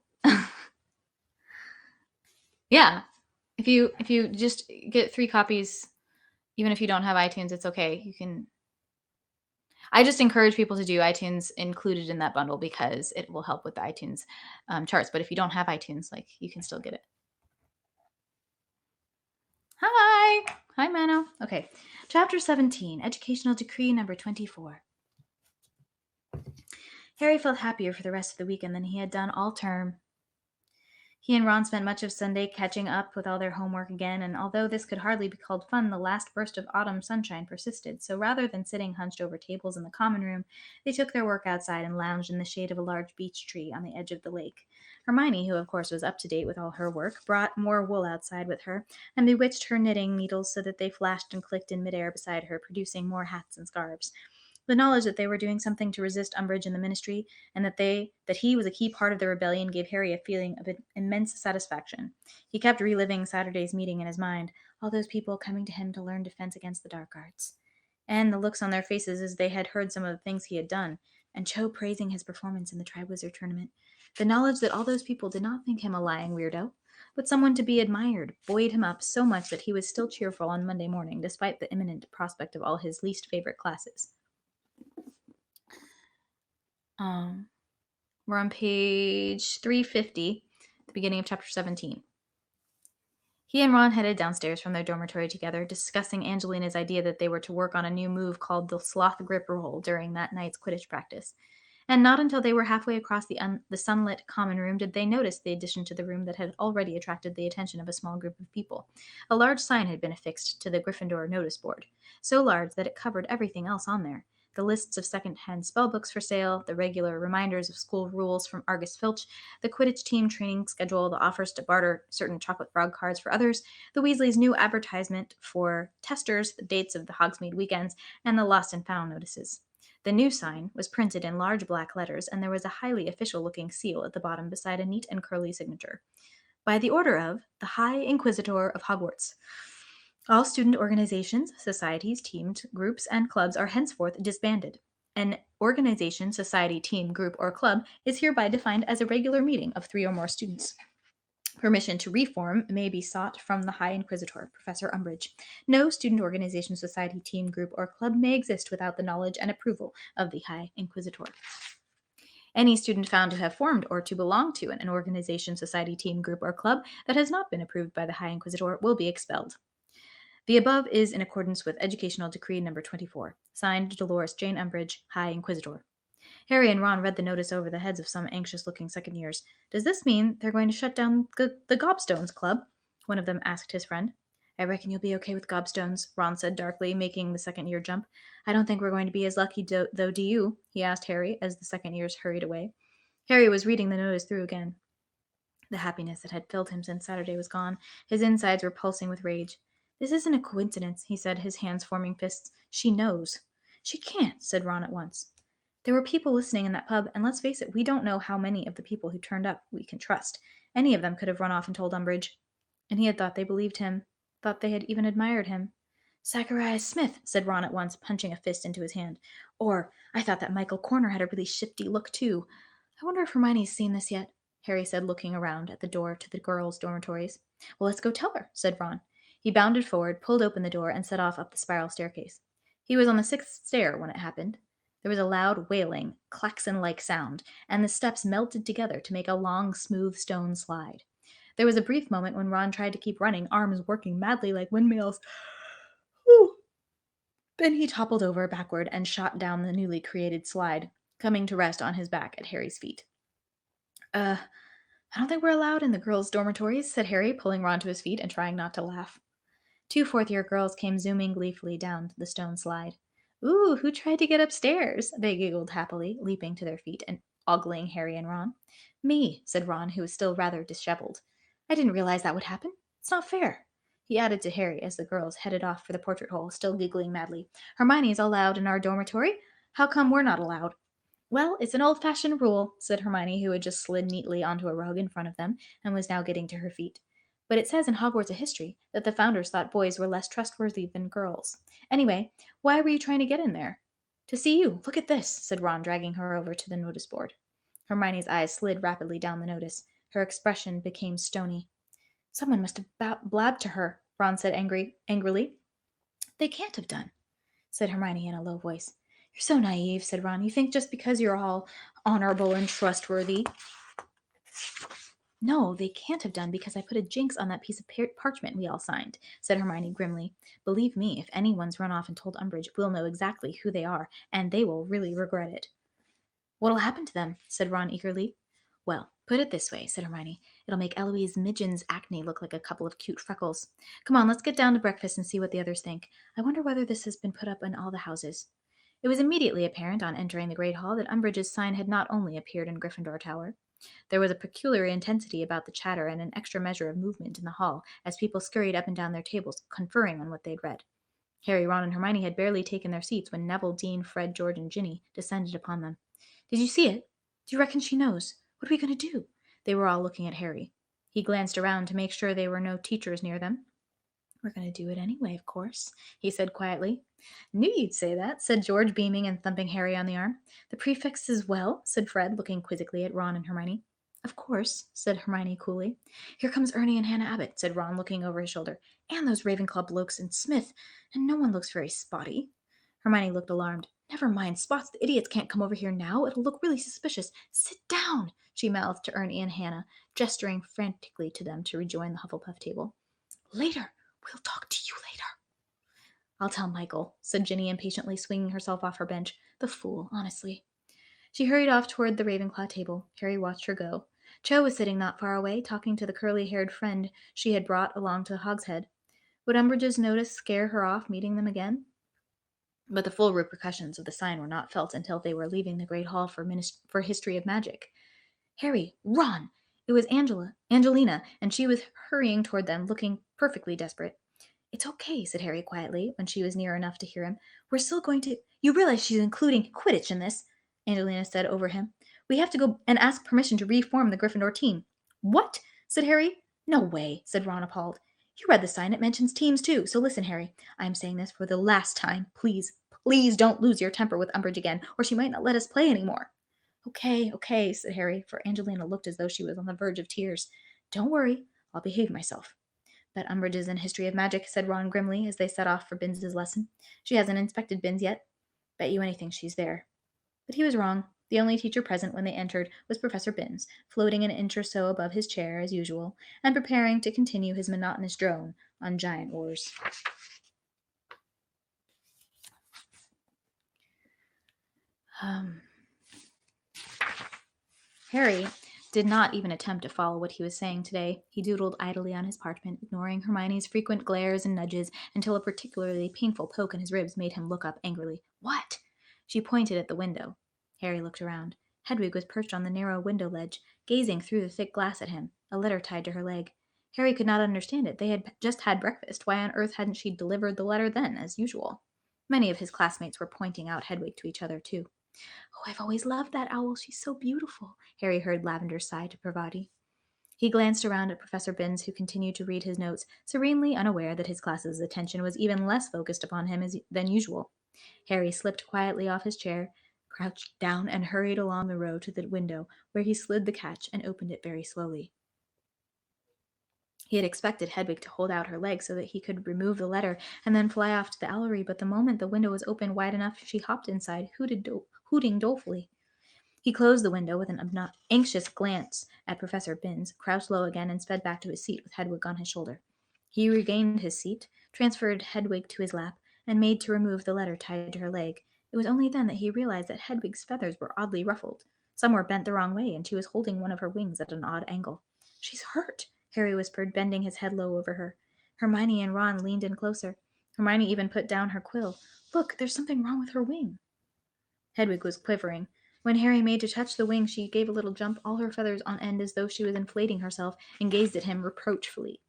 Yeah. If you just get 3 copies, even if you don't have iTunes, it's okay. You can. I just encourage people to do iTunes included in that bundle because it will help with the iTunes charts. But if you don't have iTunes, like, you can still get it. Hi, Mano. Okay, chapter 17, educational decree number 24. Harry felt happier for the rest of the weekend than he had done all term. He and Ron spent much of Sunday catching up with all their homework again, and although this could hardly be called fun, the last burst of autumn sunshine persisted, so rather than sitting hunched over tables in the common room, they took their work outside and lounged in the shade of a large beech tree on the edge of the lake. Hermione, who of course was up to date with all her work, brought more wool outside with her, and bewitched her knitting needles so that they flashed and clicked in midair beside her, producing more hats and scarves. The knowledge that they were doing something to resist Umbridge and the Ministry, and that he was a key part of the rebellion, gave Harry a feeling of immense satisfaction. He kept reliving Saturday's meeting in his mind, all those people coming to him to learn defense against the dark arts, and the looks on their faces as they had heard some of the things he had done, and Cho praising his performance in the Triwizard Tournament. The knowledge that all those people did not think him a lying weirdo, but someone to be admired, buoyed him up so much that he was still cheerful on Monday morning, despite the imminent prospect of all his least favorite classes. We're on page 350, the beginning of chapter 17. He and Ron headed downstairs from their dormitory together, discussing Angelina's idea that they were to work on a new move called the sloth grip roll during that night's Quidditch practice. And not until they were halfway across the sunlit common room did they notice the addition to the room that had already attracted the attention of a small group of people. A large sign had been affixed to the Gryffindor notice board, so large that it covered everything else on there. The lists of second-hand spellbooks for sale, the regular reminders of school rules from Argus Filch, the Quidditch team training schedule, the offers to barter certain chocolate frog cards for others, the Weasleys' new advertisement for testers, the dates of the Hogsmeade weekends, and the lost and found notices. The new sign was printed in large black letters, and there was a highly official-looking seal at the bottom beside a neat and curly signature. By the order of the High Inquisitor of Hogwarts. All student organizations, societies, teams, groups, and clubs are henceforth disbanded. An organization, society, team, group, or club is hereby defined as a regular meeting of 3 or more students. Permission to reform may be sought from the High Inquisitor, Professor Umbridge. No student organization, society, team, group, or club may exist without the knowledge and approval of the High Inquisitor. Any student found to have formed or to belong to an organization, society, team, group, or club that has not been approved by the High Inquisitor will be expelled. The above is in accordance with Educational Decree number 24, signed Dolores Jane Umbridge, High Inquisitor. Harry and Ron read the notice over the heads of some anxious-looking second years. Does this mean they're going to shut down the Gobstones Club? One of them asked his friend. I reckon you'll be okay with Gobstones, Ron said darkly, making the second year jump. I don't think we're going to be as lucky, though, do you? He asked Harry as the second years hurried away. Harry was reading the notice through again. The happiness that had filled him since Saturday was gone. His insides were pulsing with rage. This isn't a coincidence, he said, his hands forming fists. She knows. She can't, said Ron at once. There were people listening in that pub, and let's face it, we don't know how many of the people who turned up we can trust. Any of them could have run off and told Umbridge. And he had thought they believed him, thought they had even admired him. Zacharias Smith, said Ron at once, punching a fist into his hand. Or, I thought that Michael Corner had a really shifty look, too. I wonder if Hermione's seen this yet, Harry said, looking around at the door to the girls' dormitories. Well, let's go tell her, said Ron. He bounded forward, pulled open the door, and set off up the spiral staircase. He was on the 6th stair when it happened. There was a loud, wailing, klaxon-like sound, and the steps melted together to make a long, smooth stone slide. There was a brief moment when Ron tried to keep running, arms working madly like windmills. Whew. Then he toppled over backward and shot down the newly created slide, coming to rest on his back at Harry's feet. I don't think we're allowed in the girls' dormitories, said Harry, pulling Ron to his feet and trying not to laugh. 2 fourth-year girls came zooming gleefully down the stone slide. Ooh, who tried to get upstairs? They giggled happily, leaping to their feet and ogling Harry and Ron. Me, said Ron, who was still rather disheveled. I didn't realize that would happen. It's not fair. He added to Harry as the girls headed off for the portrait hole, still giggling madly. Hermione's allowed in our dormitory. How come we're not allowed? Well, it's an old-fashioned rule, said Hermione, who had just slid neatly onto a rug in front of them and was now getting to her feet. But it says in Hogwarts history that the founders thought boys were less trustworthy than girls. Anyway, why were you trying to get in there? To see you. Look at this, said Ron, dragging her over to the notice board. Hermione's eyes slid rapidly down the notice. Her expression became stony. Someone must have blabbed to her, Ron said angrily. They can't have done, said Hermione in a low voice. You're so naive, said Ron. You think just because you're all honorable and trustworthy. No, they can't have done because I put a jinx on that piece of parchment we all signed, said Hermione grimly. Believe me, if anyone's run off and told Umbridge, we'll know exactly who they are, and they will really regret it. What'll happen to them? Said Ron eagerly. Well, put it this way, said Hermione. It'll make Eloise Midgen's acne look like a couple of cute freckles. Come on, let's get down to breakfast and see what the others think. I wonder whether this has been put up in all the houses. It was immediately apparent on entering the Great Hall that Umbridge's sign had not only appeared in Gryffindor Tower. There was a peculiar intensity about the chatter and an extra measure of movement in the hall as people scurried up and down their tables, conferring on what they'd read. Harry, Ron, and Hermione had barely taken their seats when Neville, Dean, Fred, George, and Ginny descended upon them. Did you see it? Do you reckon she knows? What are we going to do? They were all looking at Harry. He glanced around to make sure there were no teachers near them. We're going to do it anyway, of course, he said quietly. Knew you'd say that, said George, beaming and thumping Harry on the arm. The prefects as well, said Fred, looking quizzically at Ron and Hermione. Of course, said Hermione coolly. Here comes Ernie and Hannah Abbott, said Ron, looking over his shoulder. And those Ravenclaw blokes and Smith, and no one looks very spotty. Hermione looked alarmed. Never mind, Spots, the idiots can't come over here now. It'll look really suspicious. Sit down, she mouthed to Ernie and Hannah, gesturing frantically to them to rejoin the Hufflepuff table. Later. We'll talk to you later. I'll tell Michael, said Ginny impatiently, swinging herself off her bench. The fool, honestly. She hurried off toward the Ravenclaw table. Harry watched her go. Cho was sitting not far away, talking to the curly-haired friend she had brought along to Hogshead. Would Umbridge's notice scare her off meeting them again? But the full repercussions of the sign were not felt until they were leaving the Great Hall for History of Magic. Harry, run! It was Angelina, and she was hurrying toward them, looking perfectly desperate. It's okay, said Harry quietly, when she was near enough to hear him. We're still going to... You realize she's including Quidditch in this, Angelina said over him. We have to go and ask permission to reform the Gryffindor team. What? Said Harry. No way, said Ron, appalled. You read the sign. It mentions teams, too. So listen, Harry. I'm saying this for the last time. Please, please don't lose your temper with Umbridge again, or she might not let us play anymore. Okay, said Harry, for Angelina looked as though she was on the verge of tears. Don't worry. I'll behave myself. Bet Umbridge is in History of Magic, said Ron grimly as they set off for Binns' lesson. She hasn't inspected Binns yet. Bet you anything she's there. But he was wrong. The only teacher present when they entered was Professor Binns, floating an inch or so above his chair, as usual, and preparing to continue his monotonous drone on Giant Wars. Harry did not even attempt to follow what he was saying today. He doodled idly on his parchment, ignoring Hermione's frequent glares and nudges until a particularly painful poke in his ribs made him look up angrily. What? She pointed at the window. Harry looked around. Hedwig was perched on the narrow window ledge, gazing through the thick glass at him, a letter tied to her leg. Harry could not understand it. They had just had breakfast. Why on earth hadn't she delivered the letter then, as usual? Many of his classmates were pointing out Hedwig to each other, too. Oh, I've always loved that owl. She's so beautiful, Harry heard Lavender sigh to Parvati. He glanced around at Professor Binns, who continued to read his notes, serenely unaware that his class's attention was even less focused upon him than usual. Harry slipped quietly off his chair, crouched down, and hurried along the row to the window, where he slid the catch and opened it very slowly. He had expected Hedwig to hold out her legs so that he could remove the letter and then fly off to the owlery, but the moment the window was opened wide enough, she hopped inside, hooting dolefully. He closed the window with an anxious glance at Professor Binns, crouched low again, and sped back to his seat with Hedwig on his shoulder. He regained his seat, transferred Hedwig to his lap, and made to remove the letter tied to her leg. It was only then that he realized that Hedwig's feathers were oddly ruffled. Some were bent the wrong way, and she was holding one of her wings at an odd angle. "She's hurt," Harry whispered, bending his head low over her. Hermione and Ron leaned in closer. Hermione even put down her quill. "Look, there's something wrong with her wing." Hedwig was quivering. When Harry made to touch the wing, she gave a little jump, all her feathers on end as though she was inflating herself, and gazed at him reproachfully.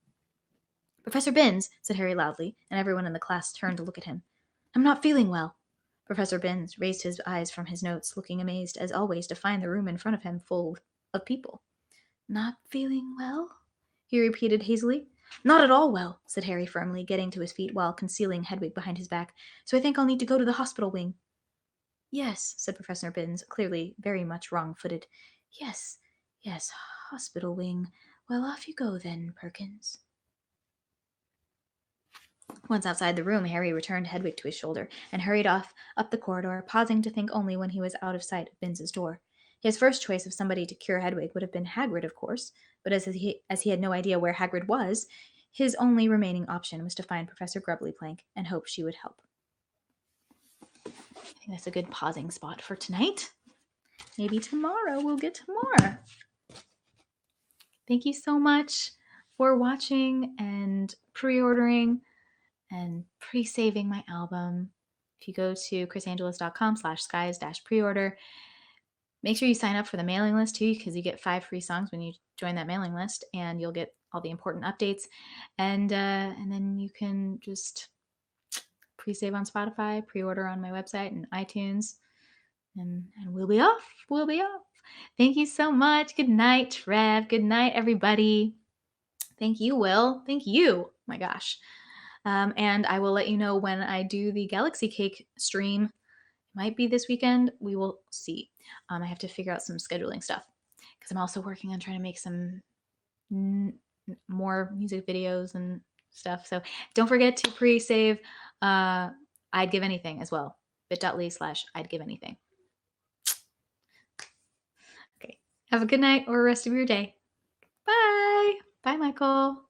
"Professor Binns," said Harry loudly, and everyone in the class turned to look at him. "I'm not feeling well." Professor Binns raised his eyes from his notes, looking amazed, as always, to find the room in front of him full of people. "Not feeling well?" he repeated hazily. "Not at all well," said Harry firmly, getting to his feet while concealing Hedwig behind his back. "So I think I'll need to go to the hospital wing." "Yes," said Professor Binns, clearly very much wrong-footed. Yes, hospital wing. Well, off you go then, Perkins." Once outside the room, Harry returned Hedwig to his shoulder and hurried off up the corridor, pausing to think only when he was out of sight of Binns's door. His first choice of somebody to cure Hedwig would have been Hagrid, of course, but as he had no idea where Hagrid was, his only remaining option was to find Professor Grubbly-Plank and hope she would help. I think that's a good pausing spot for tonight. Maybe tomorrow we'll get to more. Thank you so much for watching and pre-ordering and pre-saving my album. If you go to chrisangelis.com/skies-preorder, make sure you sign up for the mailing list too, because you get 5 free songs when you join that mailing list, and you'll get all the important updates. And then you can just pre-save on Spotify, pre-order on my website and iTunes, and we'll be off. We'll be off. Thank you so much. Good night, Trev. Good night, everybody. Thank you, Will. Thank you. Oh my gosh. And I will let you know when I do the Galaxy Cake stream. It might be this weekend. We will see. I have to figure out some scheduling stuff because I'm also working on trying to make some more music videos and stuff. So don't forget to pre-save I'd Give Anything as well. bit.ly/I'd Give Anything. Okay. Have a good night or rest of your day. Bye. Bye, Michael.